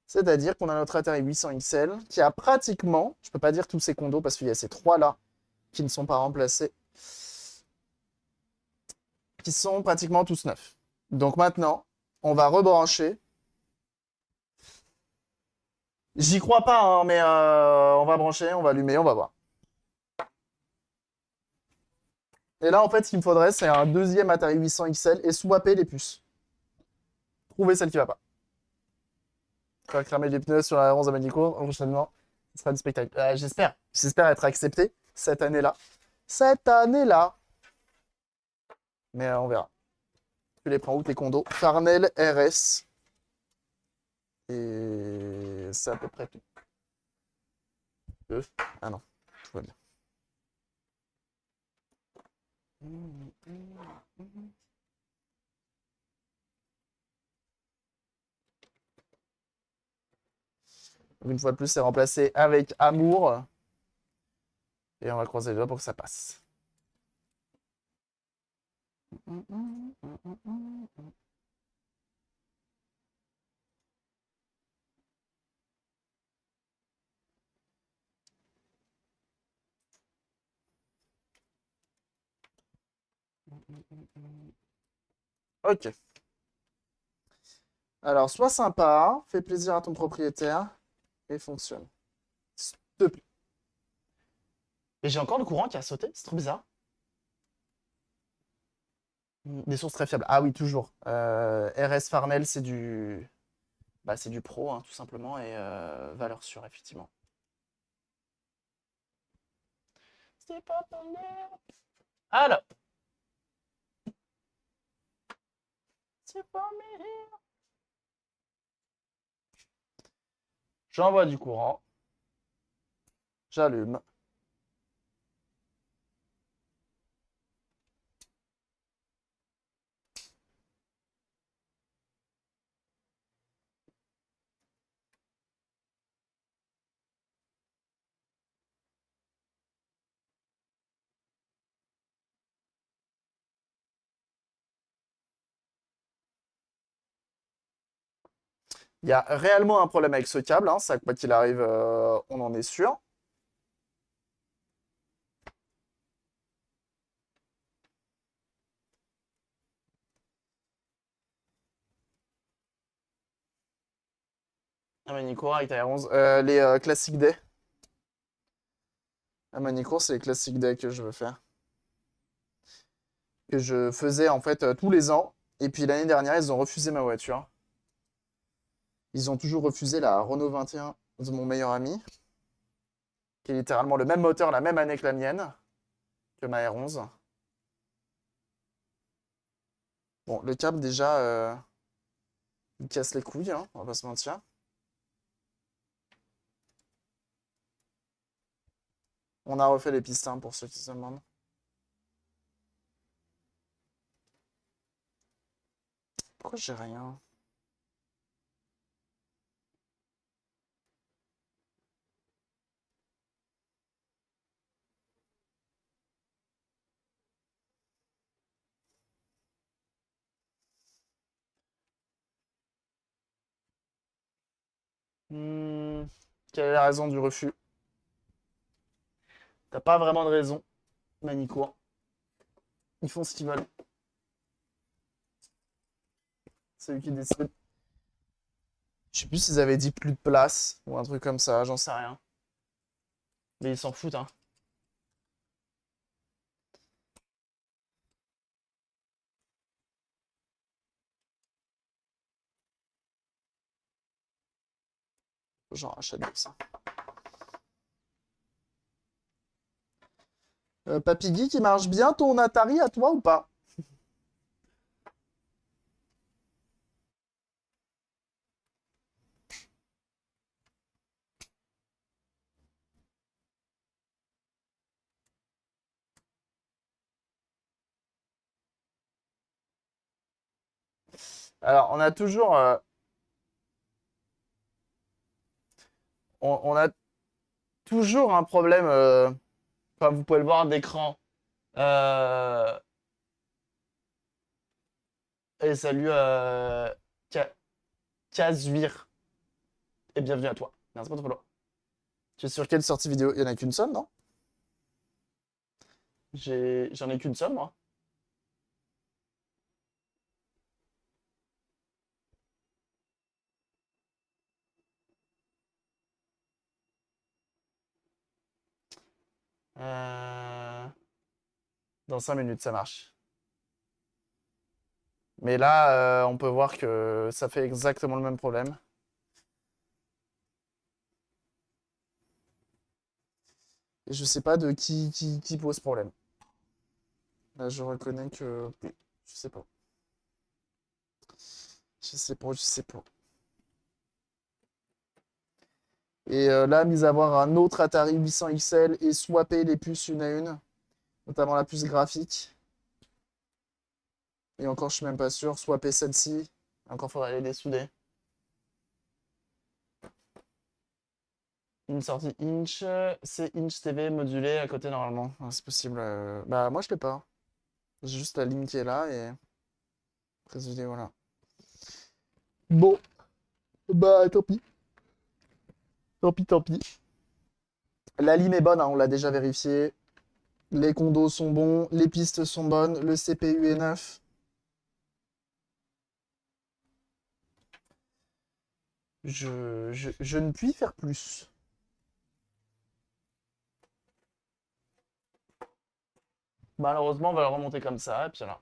C'est-à-dire qu'on a notre Atari 800 XL qui a pratiquement, je peux pas dire tous ces condos parce qu'il y a ces trois-là qui ne sont pas remplacés, qui sont pratiquement tous neufs. Donc maintenant, on va rebrancher. J'y crois pas, hein, mais on va brancher, on va allumer, on va voir. Et là, en fait, ce qu'il me faudrait, c'est un deuxième Atari 800 XL et swapper les puces. Trouver celle qui va pas. Faire cramer les pneus sur la 11 à Manicourt, prochainement, ce sera du spectacle. J'espère. J'espère être accepté cette année-là. Cette année-là. Mais on verra. Tu les prends où tes condos? Farnell RS. Et c'est à peu près tout. Ah non, tout va bien. Une fois de plus, c'est remplacé avec amour. Et on va croiser les doigts pour que ça passe. Ok. Alors, sois sympa, fais plaisir à ton propriétaire et fonctionne. S'il te plaît. Et j'ai encore le courant qui a sauté, c'est trop bizarre. Des sources très fiables. Ah oui, toujours. RS Farnell, c'est du... Bah, c'est du pro, hein, tout simplement, et valeur sûre, effectivement. C'est pas ton heure. Alors, c'est pas mes rires. J'envoie du courant. J'allume. Il y a réellement un problème avec ce câble, hein, ça, quoi qu'il arrive, on en est sûr. Ah, Manicourt avec ta 11. Les Classic Day. À Manicourt, c'est les Classic Day que je veux faire. Que je faisais en fait tous les ans. Et puis l'année dernière, ils ont refusé ma voiture. Ils ont toujours refusé la Renault 21 de mon meilleur ami, qui est littéralement le même moteur, la même année que la mienne, que ma R11. Bon, le câble, déjà, il casse les couilles, hein, on va pas se mentir. On a refait les pistons pour ceux qui se demandent. Pourquoi j'ai rien? Quelle est la raison du refus? T'as pas vraiment de raison, Manicourt. Ils font ce qu'ils veulent. C'est eux qui décident. Je sais plus s'ils avaient dit plus de place ou un truc comme ça, j'en sais rien. Mais ils s'en foutent, hein. J'en rachète comme ça. Papy Geek, il marche bien ton Atari à toi ou pas? Alors, on a toujours. on a toujours un problème, comme vous pouvez le voir d'écran. Et salut, Kazuir. Et bienvenue à toi. Merci pour ton follow. Tu es sur quelle sortie vidéo? Il y en a qu'une seule, non? J'en ai qu'une seule, moi. Euh, Dans 5 minutes, ça marche. Mais là, on peut voir que ça fait exactement le même problème. Et je sais pas de qui pose problème. Là, je reconnais que... Je sais pas. Je sais pas, je sais pas. Et là, mis à voir un autre Atari 800 XL et swapper les puces une à une, notamment la puce graphique. Et encore, je suis même pas sûr. Swapper celle-ci. Encore, faudrait les dessouder. Une sortie Inch, c'est Inch TV modulé à côté normalement. Ah, c'est possible. Bah, moi, je l'ai pas. J'ai juste la ligne qui est là et après, je dis voilà. Bon, bah, tant pis. Tant pis, tant pis. La lime est bonne, hein, on l'a déjà vérifié. Les condos sont bons, les pistes sont bonnes, le CPU est neuf. Je ne puis faire plus. Malheureusement, on va le remonter comme ça, et puis là.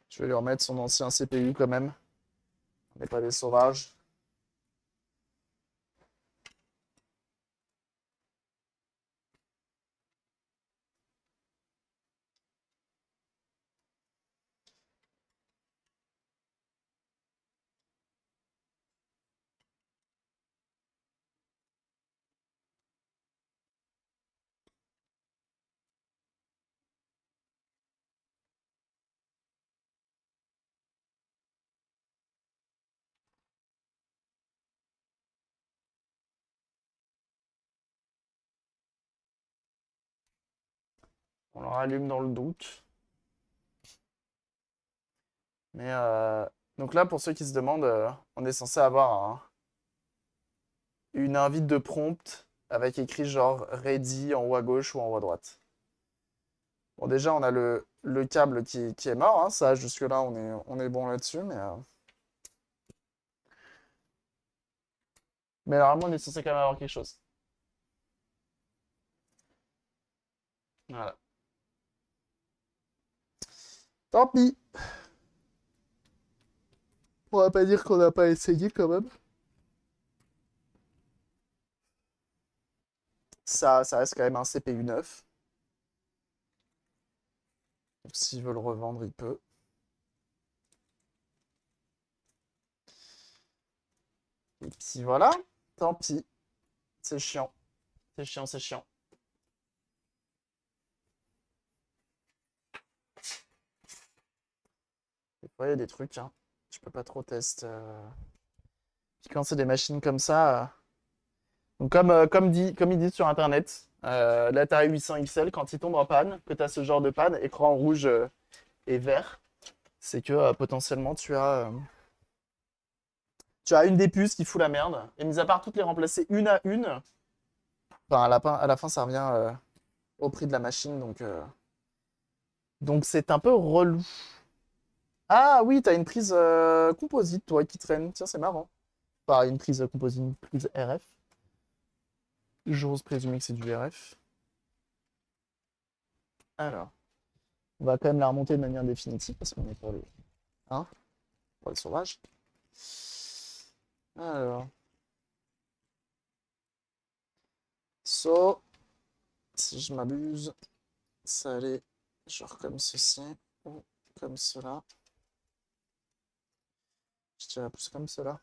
Je vais lui remettre son ancien CPU quand même. On n'est pas des sauvages. On le rallume dans le doute. Mais donc là, pour ceux qui se demandent, on est censé avoir une invite de prompt avec écrit genre ready en haut à gauche ou en haut à droite. Bon, déjà, on a le câble qui est mort, hein, ça, jusque-là, on est bon là-dessus, mais normalement, on est censé quand même avoir quelque chose. Voilà. Tant pis. On va pas dire qu'on n'a pas essayé quand même. Ça reste quand même un CPU neuf. Donc s'il veut le revendre, il peut. Et puis voilà, tant pis. C'est chiant. C'est chiant, c'est chiant. Des fois, il y a des trucs, hein. Je peux pas trop tester. Puis quand c'est des machines comme ça. Donc comme il dit sur Internet, l'Atari 800 XL, quand il tombe en panne, que tu as ce genre de panne, écran rouge et vert, c'est que potentiellement tu as une des puces qui fout la merde. Et mis à part toutes les remplacer une à une, enfin à la fin ça revient au prix de la machine, donc c'est un peu relou. Ah oui, t'as une prise composite, toi, qui traîne. Tiens, c'est marrant. Pas une prise composite, une prise RF. J'ose présumer que c'est du RF. Alors, on va quand même la remonter de manière définitive parce qu'on est pour les, hein, pour les sauvages. Alors, so, si je m'abuse, ça allait genre comme ceci ou comme cela. Je dirais plus comme cela.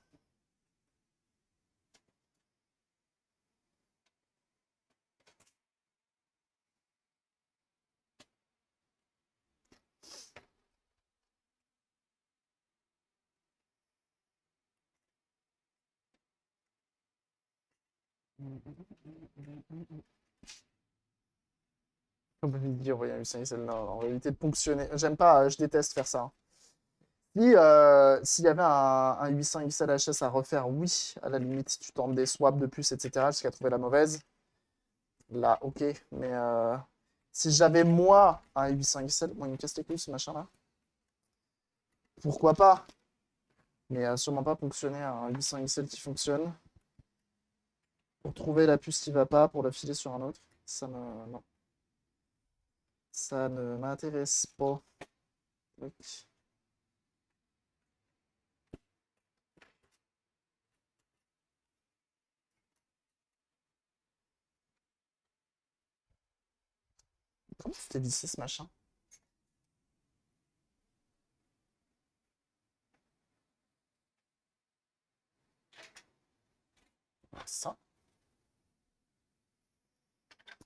On peut vite dire, voyons, Lucien, c'est non, en réalité, ponctionner. J'aime pas, je déteste faire ça. Si, s'il y avait un 800 XL HS à refaire, oui, à la limite, tu tentes des swaps de puces, etc., jusqu'à trouver la mauvaise. Là, ok, mais si j'avais moi un 800 XL, bon, il me casse les couilles ce machin-là. Pourquoi pas? Mais sûrement pas fonctionner un 800 XL qui fonctionne. Pour trouver la puce qui va pas, pour la filer sur un autre. Ça me... Non. Ça ne m'intéresse pas. Donc, comment c'était vissé ce machin? Ça?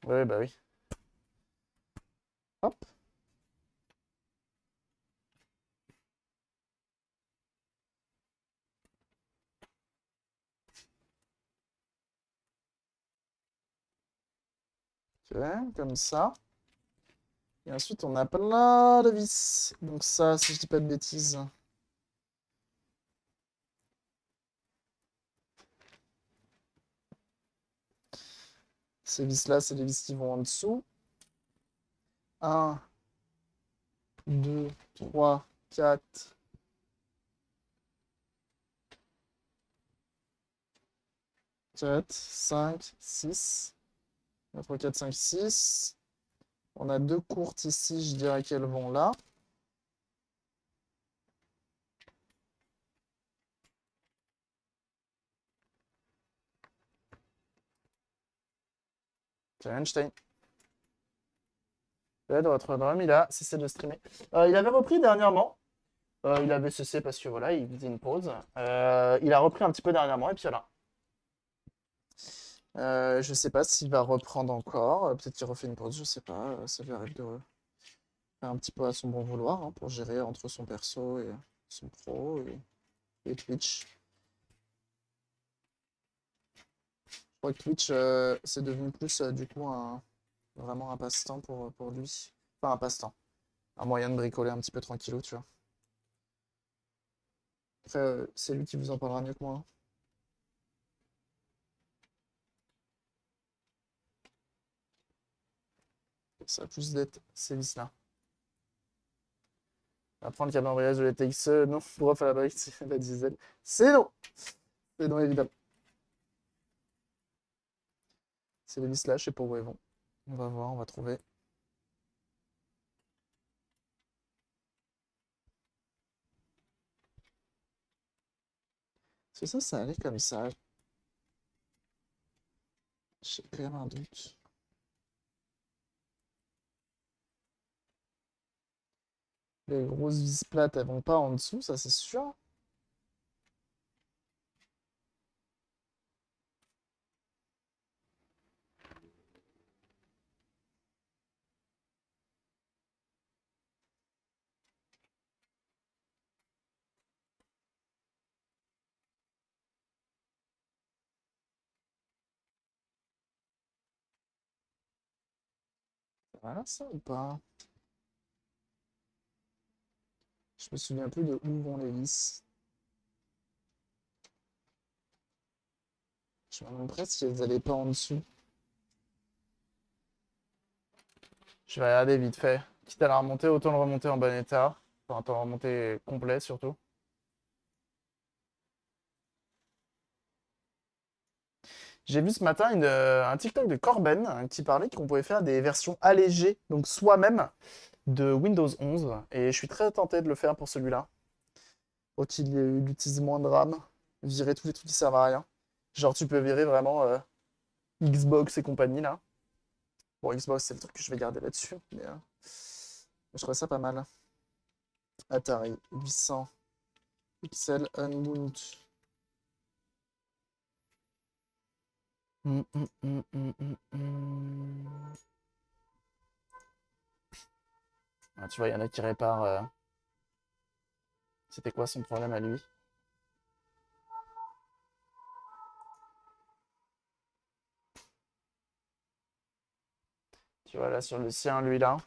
Oui, bah oui. Hop. Ok, comme ça. Et ensuite, on a plein de vis. Donc ça, si je dis pas de bêtises. Ces vis-là, c'est les vis qui vont en dessous. 1, 2, 3, 4. 4, 5, 6. 3, 4, 5, 6. On a deux courtes ici, je dirais qu'elles vont là. Einstein. Là, dans votre drame, il a cessé de streamer. Il avait repris dernièrement. Il avait cessé parce que voilà, il faisait une pause. Il a repris un petit peu dernièrement et puis voilà. Je sais pas s'il va reprendre encore. Peut-être qu'il refait une pause, je sais pas. Ça lui arrive de faire un petit peu à son bon vouloir hein, pour gérer entre son perso et son pro et Twitch. Je crois que Twitch, c'est devenu plus du coup vraiment un passe-temps pour lui. Enfin, un passe-temps. Un moyen de bricoler un petit peu tranquillou, tu vois. Après, c'est lui qui vous en parlera mieux que moi, hein. Ça a plus d'être ces vis-là. Apprendre le cabriolet de la TXE, non. Pour faire la brique, c'est la diesel. C'est non! C'est non, évidemment. C'est les vis-là, je sais pas où elles vont. On va voir, on va trouver. Est-ce que ça allait comme ça? J'ai quand même un doute. Les grosses vis plates, elles vont pas en dessous, ça c'est sûr. Voilà ça ou pas? Je me souviens plus de où vont les vis. Je me demande presque si elles allaient pas en dessous. Je vais regarder vite fait. Quitte à la remonter, autant le remonter en bon état. Enfin, autant le remonter complet surtout. J'ai vu ce matin un TikTok de Corben hein, qui parlait qu'on pouvait faire des versions allégées, donc soi-même, de Windows 11. Et je suis très tenté de le faire pour celui-là. Faut qu'il utilise moins de RAM, virer tous les trucs qui servent à rien. Genre, tu peux virer vraiment Xbox et compagnie là. Bon, Xbox, c'est le truc que je vais garder là-dessus, mais je trouve ça pas mal. Atari 800 XL Unmount. Ah, tu vois, il y en a qui réparent. C'était quoi son problème à lui? Tu vois, là, sur le sien, lui, là.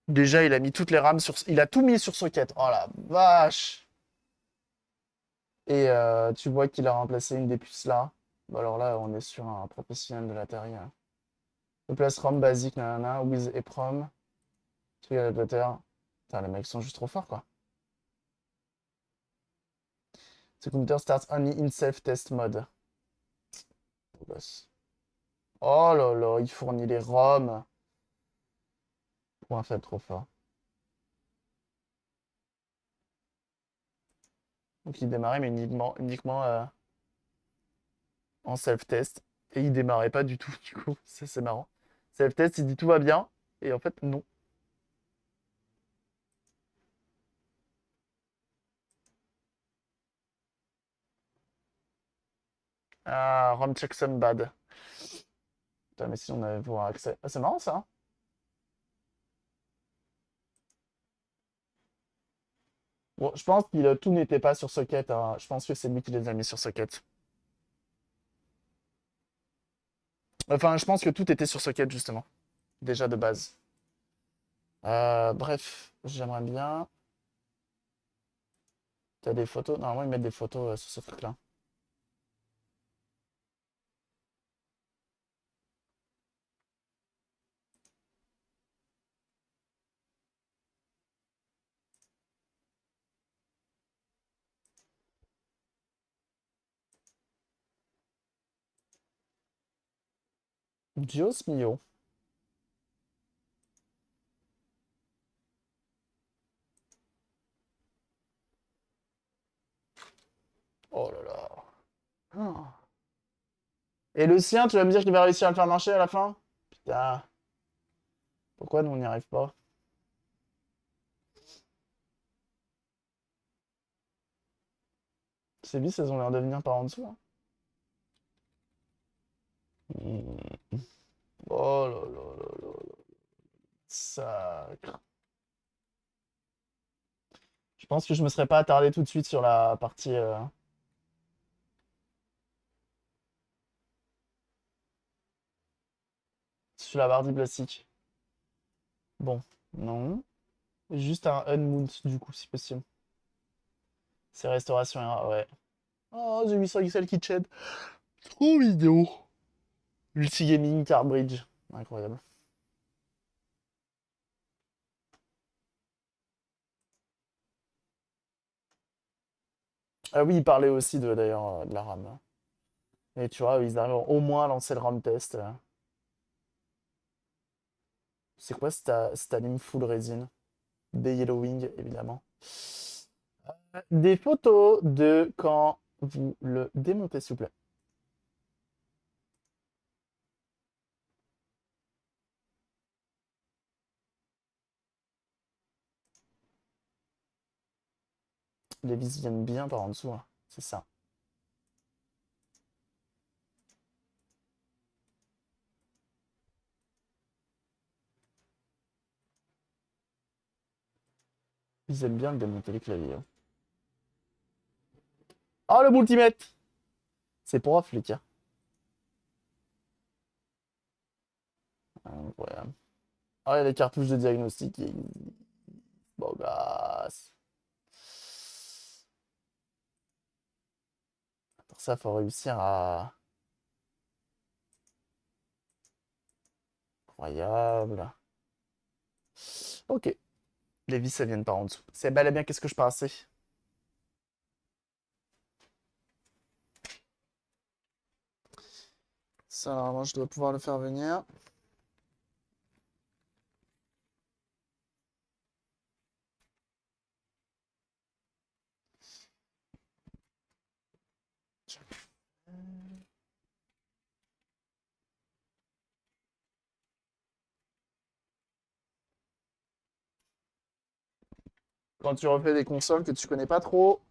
Déjà, il a mis toutes les rames sur... Il a tout mis sur socket. Oh la vache! Et tu vois qu'il a remplacé une des puces là. Bah, alors là, on est sur un professionnel de la Atari, hein. Le place ROM basique, nanana, with EPROM. Truc adaptateur. Putain, les mecs sont juste trop forts, quoi. The computer starts only in self-test mode. Beau gosse. Oh là là, il fournit les ROM. Point faible, trop fort. Donc il démarrait, mais uniquement en self-test. Et il démarrait pas du tout, du coup. Ça, c'est marrant. Self-test, il dit tout va bien. Et en fait, non. Ah, ROM checksum bad. Putain, mais si on avait pouvoir accès. Ah, c'est marrant ça, hein. Bon, je pense que tout n'était pas sur socket, hein. Je pense que c'est lui qui les a mis sur socket. Enfin, je pense que tout était sur socket, justement. Déjà de base. Bref, j'aimerais bien. T'as des photos? Normalement, ils mettent des photos sur ce truc-là. Dios mio. Oh là là. Ah. Et le sien, tu vas me dire qu'il va réussir à le faire marcher à la fin? Putain. Pourquoi nous, on n'y arrive pas? Ces vis, elles ont l'air de venir par en dessous, hein. Hmm. Oh là là là là là. Sacre. Je pense que je me serais pas attardé tout de suite sur la partie... sur la barre du plastique. Bon, non. Juste un unmount, du coup, si possible. C'est restauration erreur, ouais. Oh, j'ai mis ça XL Kitchen. Trop mignon. Multigaming Car Bridge. Incroyable. Ah oui, il parlait aussi de d'ailleurs de la RAM. Et tu vois, ils arrivent au moins à lancer le RAM test. C'est quoi cette anime full résine? Des Yellowwing, évidemment. Des photos de quand vous le démontez, s'il vous plaît. Les vis viennent bien par en dessous, hein. C'est ça. Ils aiment bien le démonter les claviers, hein. Oh, le multimètre! C'est pour off, les gars. Incroyable. Ah, il y a les cartouches de diagnostic qui existent. Beau gosse. Pour ça, faut réussir à... Incroyable. Ok. Les vis, ça viennent par en dessous. C'est bel et bien qu'est-ce que je pensais. Ça, normalement, je dois pouvoir le faire venir. Quand tu refais des consoles que tu connais pas trop,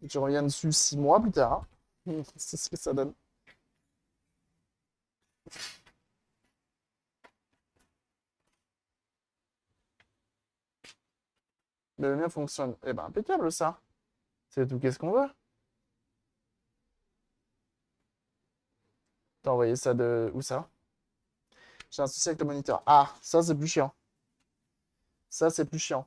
tu reviens dessus 6 mois plus tard. C'est ce que ça donne. Mais le mien fonctionne. Eh ben, impeccable ça. C'est tout, qu'est-ce qu'on veut? T'as envoyé ça de... Où ça? J'ai un souci avec le moniteur. Ah, ça c'est plus chiant. Ça c'est plus chiant.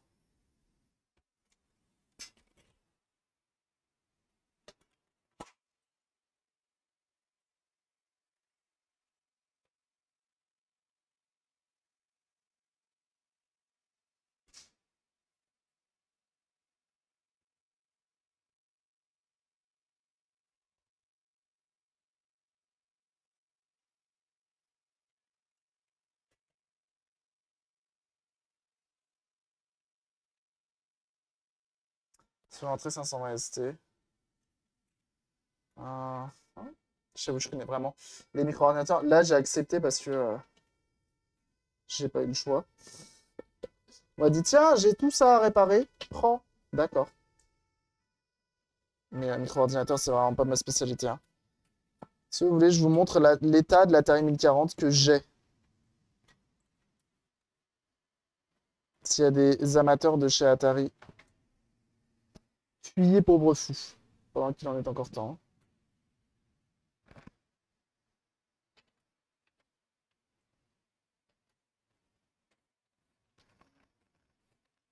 Sur l'entrée 520 ST. Euh, je sais où je connais vraiment les micro-ordinateurs. Là, j'ai accepté parce que j'ai pas eu le choix. On m'a dit, tiens, j'ai tout ça à réparer. Prends. D'accord. Mais un micro-ordinateur, c'est vraiment pas ma spécialité, hein. Si vous voulez, je vous montre l'état de l'Atari 1040 que j'ai. S'il y a des amateurs de chez Atari, fuyez pauvre fou. Pendant qu'il en est encore temps.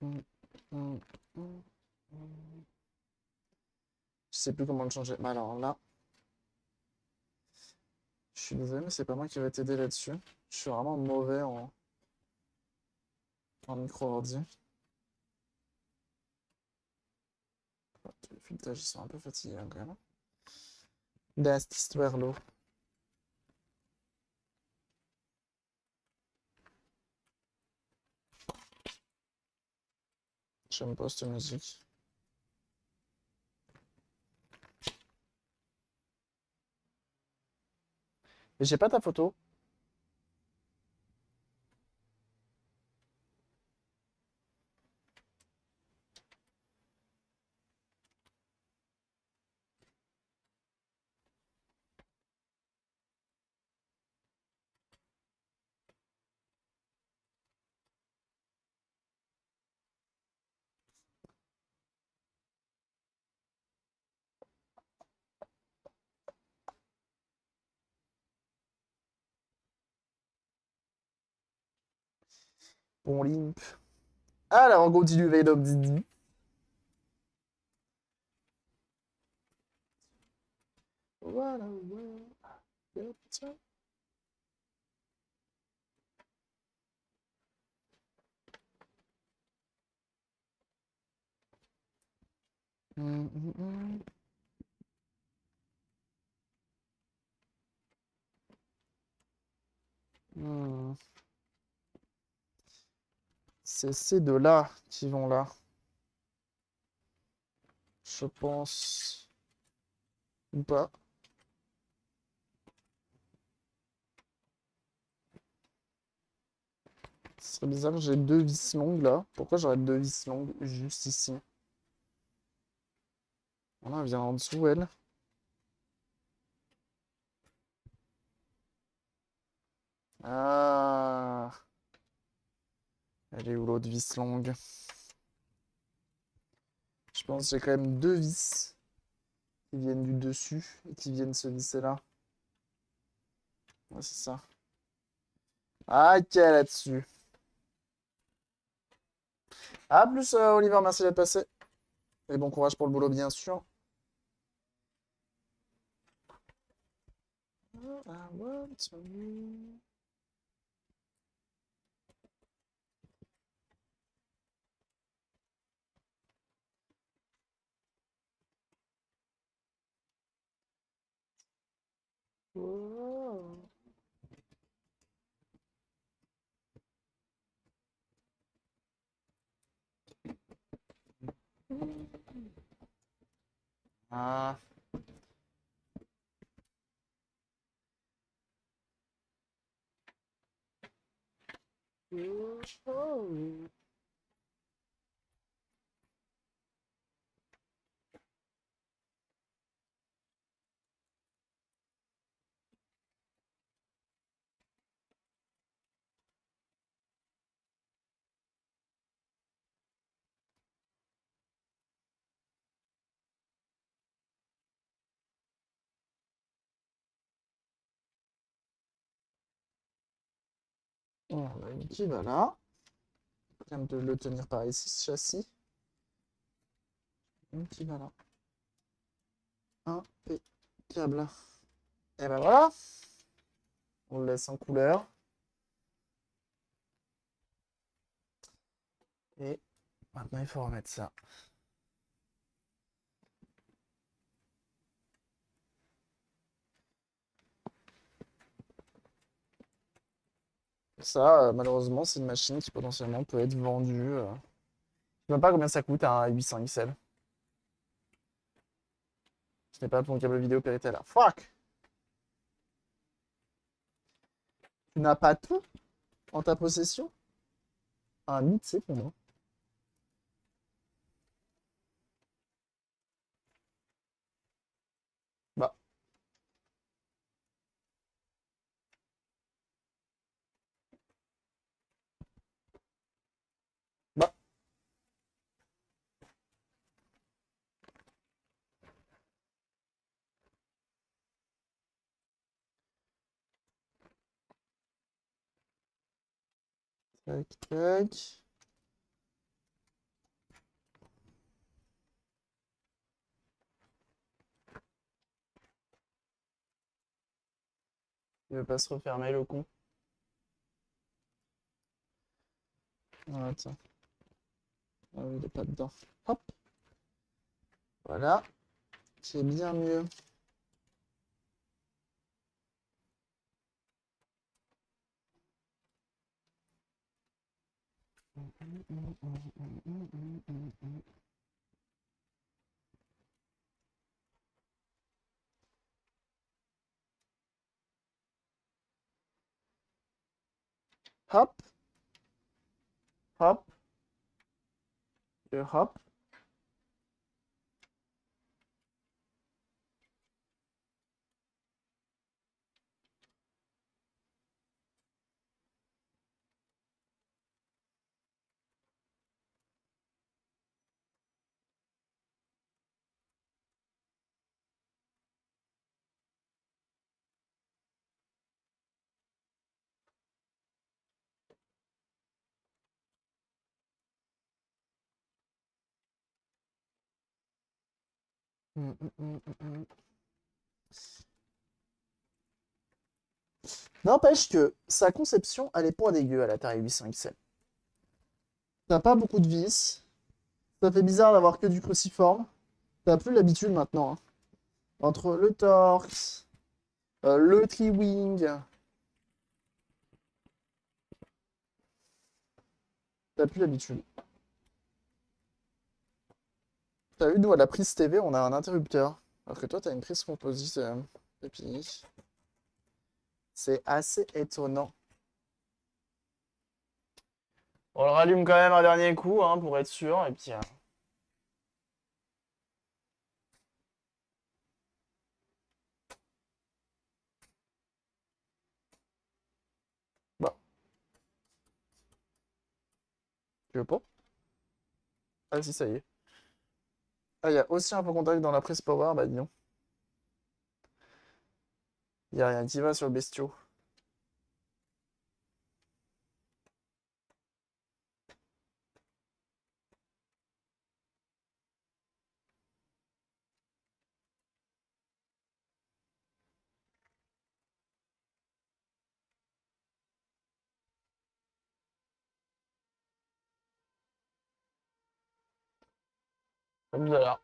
Hum, hum, hum, hum. Je sais plus comment le changer. Mais alors là, je suis désolé, mais c'est pas moi qui vais t'aider là-dessus. Je suis vraiment mauvais en micro-ordi. Les filetage, ils sont un peu fatigués hein, quand même. Dans cette histoire-là. J'aime pas cette musique. Mais j'ai pas ta photo. Bon limp. Alors, on continue Venom Didi. Voilà, voilà. Hum, hum, hum. Hmm. C'est ces deux-là qui vont là. Je pense. Ou pas. Ce serait bizarre, j'ai deux vis longues là. Pourquoi j'aurais deux vis longues juste ici? Voilà, elle vient en dessous, elle. Ah, elle est où l'autre vis longue? Je pense que j'ai quand même deux vis qui viennent du dessus et qui viennent se visser là. Ouais, c'est ça. Ah, ok, là-dessus. Ah, plus, Oliver, merci d'être passé. Et bon courage pour le boulot, bien sûr. I want to... Whoa. Ah. Whoa. Qui va là. Quand même de le tenir par ici, ce châssis. Qui va là. Impeccable. Et ben voilà. On le laisse en couleur. Et maintenant, il faut remettre ça. Ça, malheureusement, c'est une machine qui potentiellement peut être vendue. Je ne sais même pas combien ça coûte un 800 XL. Ce n'est pas pour un câble vidéo Péritel. Fuck! Tu n'as pas tout en ta possession? Un mythe, c'est pour moi. Bah. Bah. Tac, tac. Il veut pas se refermer, le con. Ah, attends. Ah oui, il est pas dedans. Hop. Voilà. C'est bien mieux. Hop. Hop. Et hop. N'empêche que sa conception, elle est pas dégueu à l'Atari 800 XL. T'as pas beaucoup de vis. Ça fait bizarre d'avoir que du cruciforme. T'as plus l'habitude maintenant, hein. Entre le torx, le tri-wing. T'as plus l'habitude. T'as vu, nous, à la prise TV, on a un interrupteur. Alors que toi, t'as une prise composite. Et puis, c'est assez étonnant. On le rallume quand même un dernier coup, hein, pour être sûr. Et puis, bah, tu veux pas? Ah si, ça y est. Ah, il y a aussi un peu contact dans la prise power, bah dis donc. Il y a rien qui va sur le bestiau. Comme ça.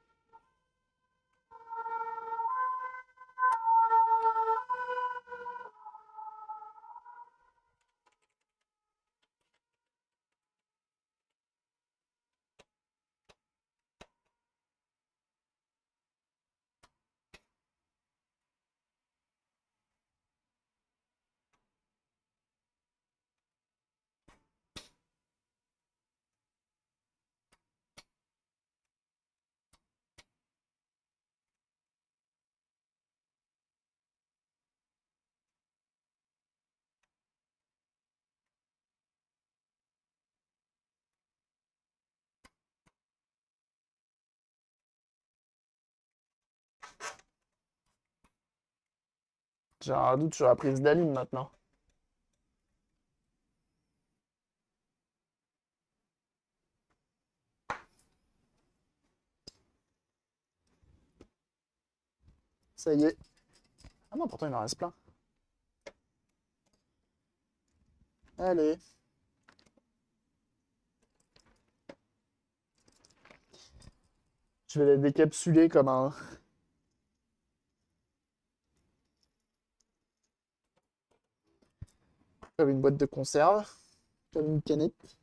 J'ai un doute sur la prise d'Aline maintenant. Ça y est. Ah non, pourtant il en reste plein. Allez. Je vais la décapsuler comme une boîte de conserve, comme une canette.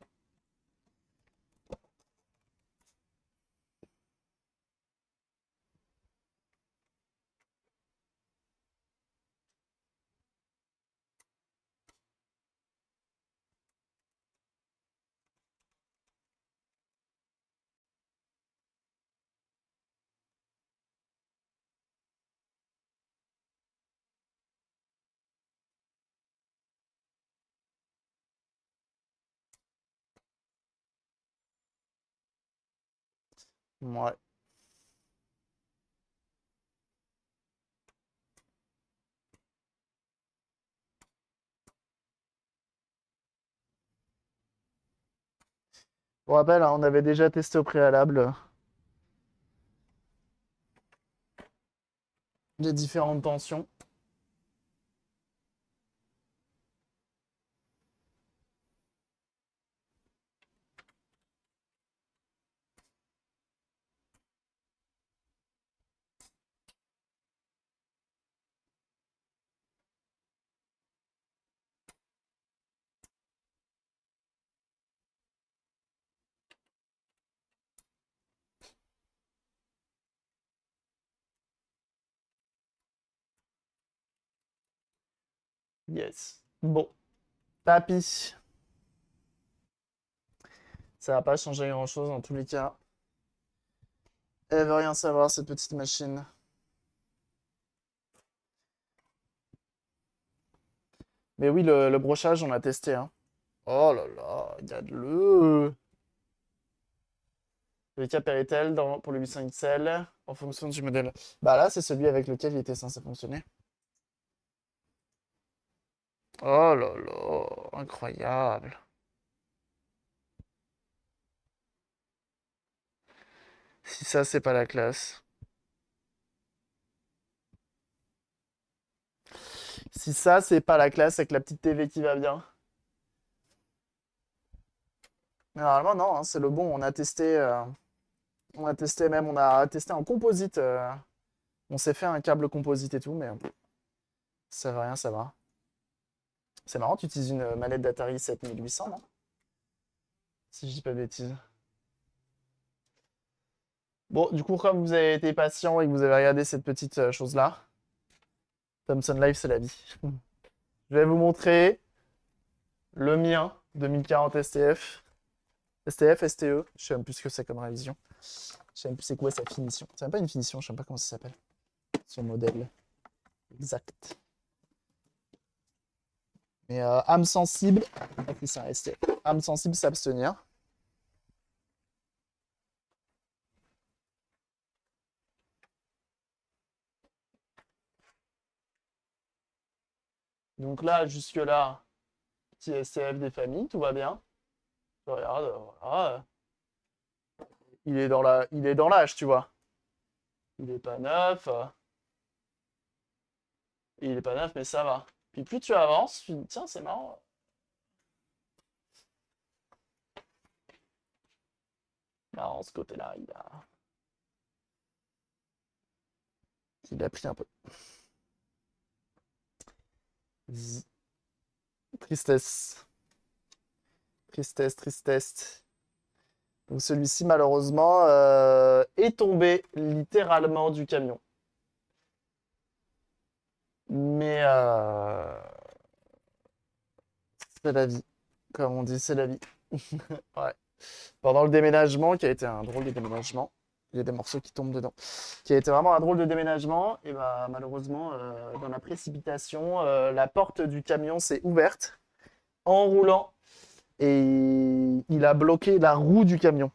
Ouais. Pour rappel, hein, on avait déjà testé au préalable les différentes tensions. Yes. Bon, papy. Ça va pas changer grand-chose en tous les cas. Elle veut rien savoir, cette petite machine. Mais oui, le brochage, on a testé, hein. Oh là là, regarde-le. Le cap Péritel pour le 800 XL en fonction du modèle. Bah là, c'est celui avec lequel il était censé fonctionner. Oh là là, incroyable. Si ça, c'est pas la classe. Si ça, c'est pas la classe avec la petite TV qui va bien. Mais normalement, non, hein, c'est le bon. On a testé même, on a testé en composite. On s'est fait un câble composite et tout, mais ça va rien, ça va. C'est marrant, tu utilises une manette d'Atari 7800, non? Si je dis pas de bêtises. Bon, du coup, comme vous avez été patient et que vous avez regardé cette petite chose-là, Thomson Live, c'est la vie. Je vais vous montrer le mien, 2040 STF. STF, STE, je sais même plus ce que c'est comme révision. Je sais même plus c'est quoi sa finition. C'est même pas une finition, je sais même pas comment ça s'appelle. Son modèle exact. Mais âme sensible, c'est un STF. Âme sensible, s'abstenir. Donc là, jusque-là, petit STF des familles, tout va bien. Je regarde, voilà. Il est dans l'âge, tu vois. Il est pas neuf. Il est pas neuf, mais ça va. Puis plus tu avances, tu dis, tiens, c'est marrant. Marrant, ce côté-là, il a pris un peu. Tristesse. Tristesse, tristesse. Donc celui-ci, malheureusement, est tombé littéralement du camion. Mais c'est la vie. Comme on dit, c'est la vie. Ouais. Pendant le déménagement, qui a été un drôle de déménagement, il y a des morceaux qui tombent dedans, qui a été vraiment un drôle de déménagement, et bah malheureusement, dans la précipitation, la porte du camion s'est ouverte en roulant, et il a bloqué la roue du camion.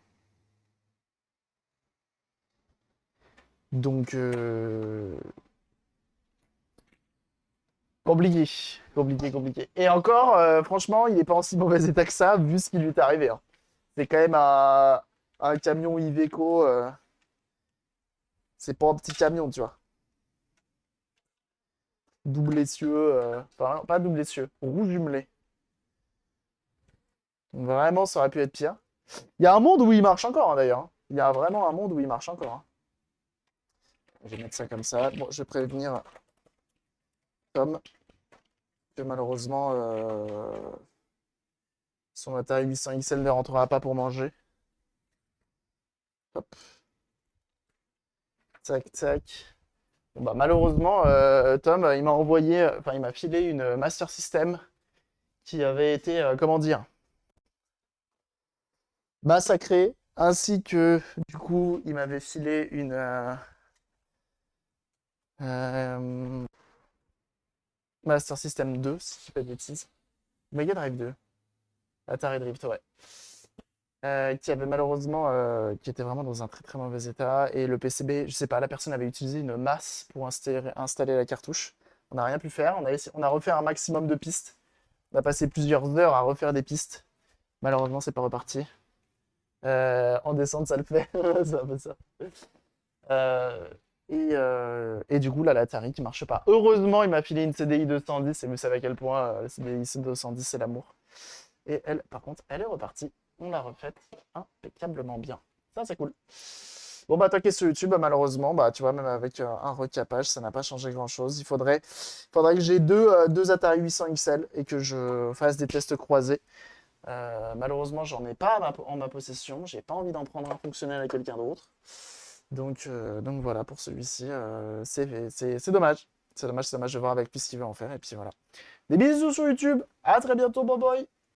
Donc, compliqué, compliqué, compliqué. Et encore, franchement, il n'est pas en si mauvais état que ça, vu ce qui lui est arrivé, hein. C'est quand même un camion Iveco, c'est pas un petit camion, tu vois. double essieu, enfin, pas double essieu, rouge jumelé. Donc, vraiment, ça aurait pu être pire. Il y a un monde où il marche encore, hein, d'ailleurs. Hein. Il y a vraiment un monde où il marche encore. Hein. Je vais mettre ça comme ça. Bon, je vais prévenir Tom que malheureusement, son Atari 800 XL ne rentrera pas pour manger. Hop. Tac, tac. Bon, bah, malheureusement, Tom, il m'a envoyé, enfin, il m'a filé une Master System qui avait été, comment dire, massacrée, ainsi que, du coup, il m'avait filé une Master System 2, si je dis pas de bêtises. Mega Drive 2. Atari Drift, ouais. Qui avait malheureusement, qui était vraiment dans un très très mauvais état. Et le PCB, je sais pas, la personne avait utilisé une masse pour installer la cartouche. On n'a rien pu faire. On a refait un maximum de pistes. On a passé plusieurs heures à refaire des pistes. Malheureusement, c'est pas reparti. En descente, ça le fait. C'est un peu ça. Euh, et du coup, là, l'Atari qui marche pas. Heureusement, il m'a filé une CDI 210 et vous savez à quel point la CDI 210 c'est l'amour. Et elle, par contre, elle est repartie. On l'a refaite impeccablement bien. Ça, c'est cool. Bon, bah, attaquer sur YouTube, bah, malheureusement, bah, tu vois, même avec un recapage, ça n'a pas changé grand-chose. Il faudrait que j'ai deux Atari 800 XL et que je fasse des tests croisés. Malheureusement, j'en ai pas en ma possession. J'ai pas envie d'en prendre un fonctionnel à quelqu'un d'autre. Donc voilà, pour celui-ci, c'est dommage. C'est dommage de voir avec lui ce qu'il veut en faire. Et puis voilà. Des bisous sur YouTube. À très bientôt, bye bye.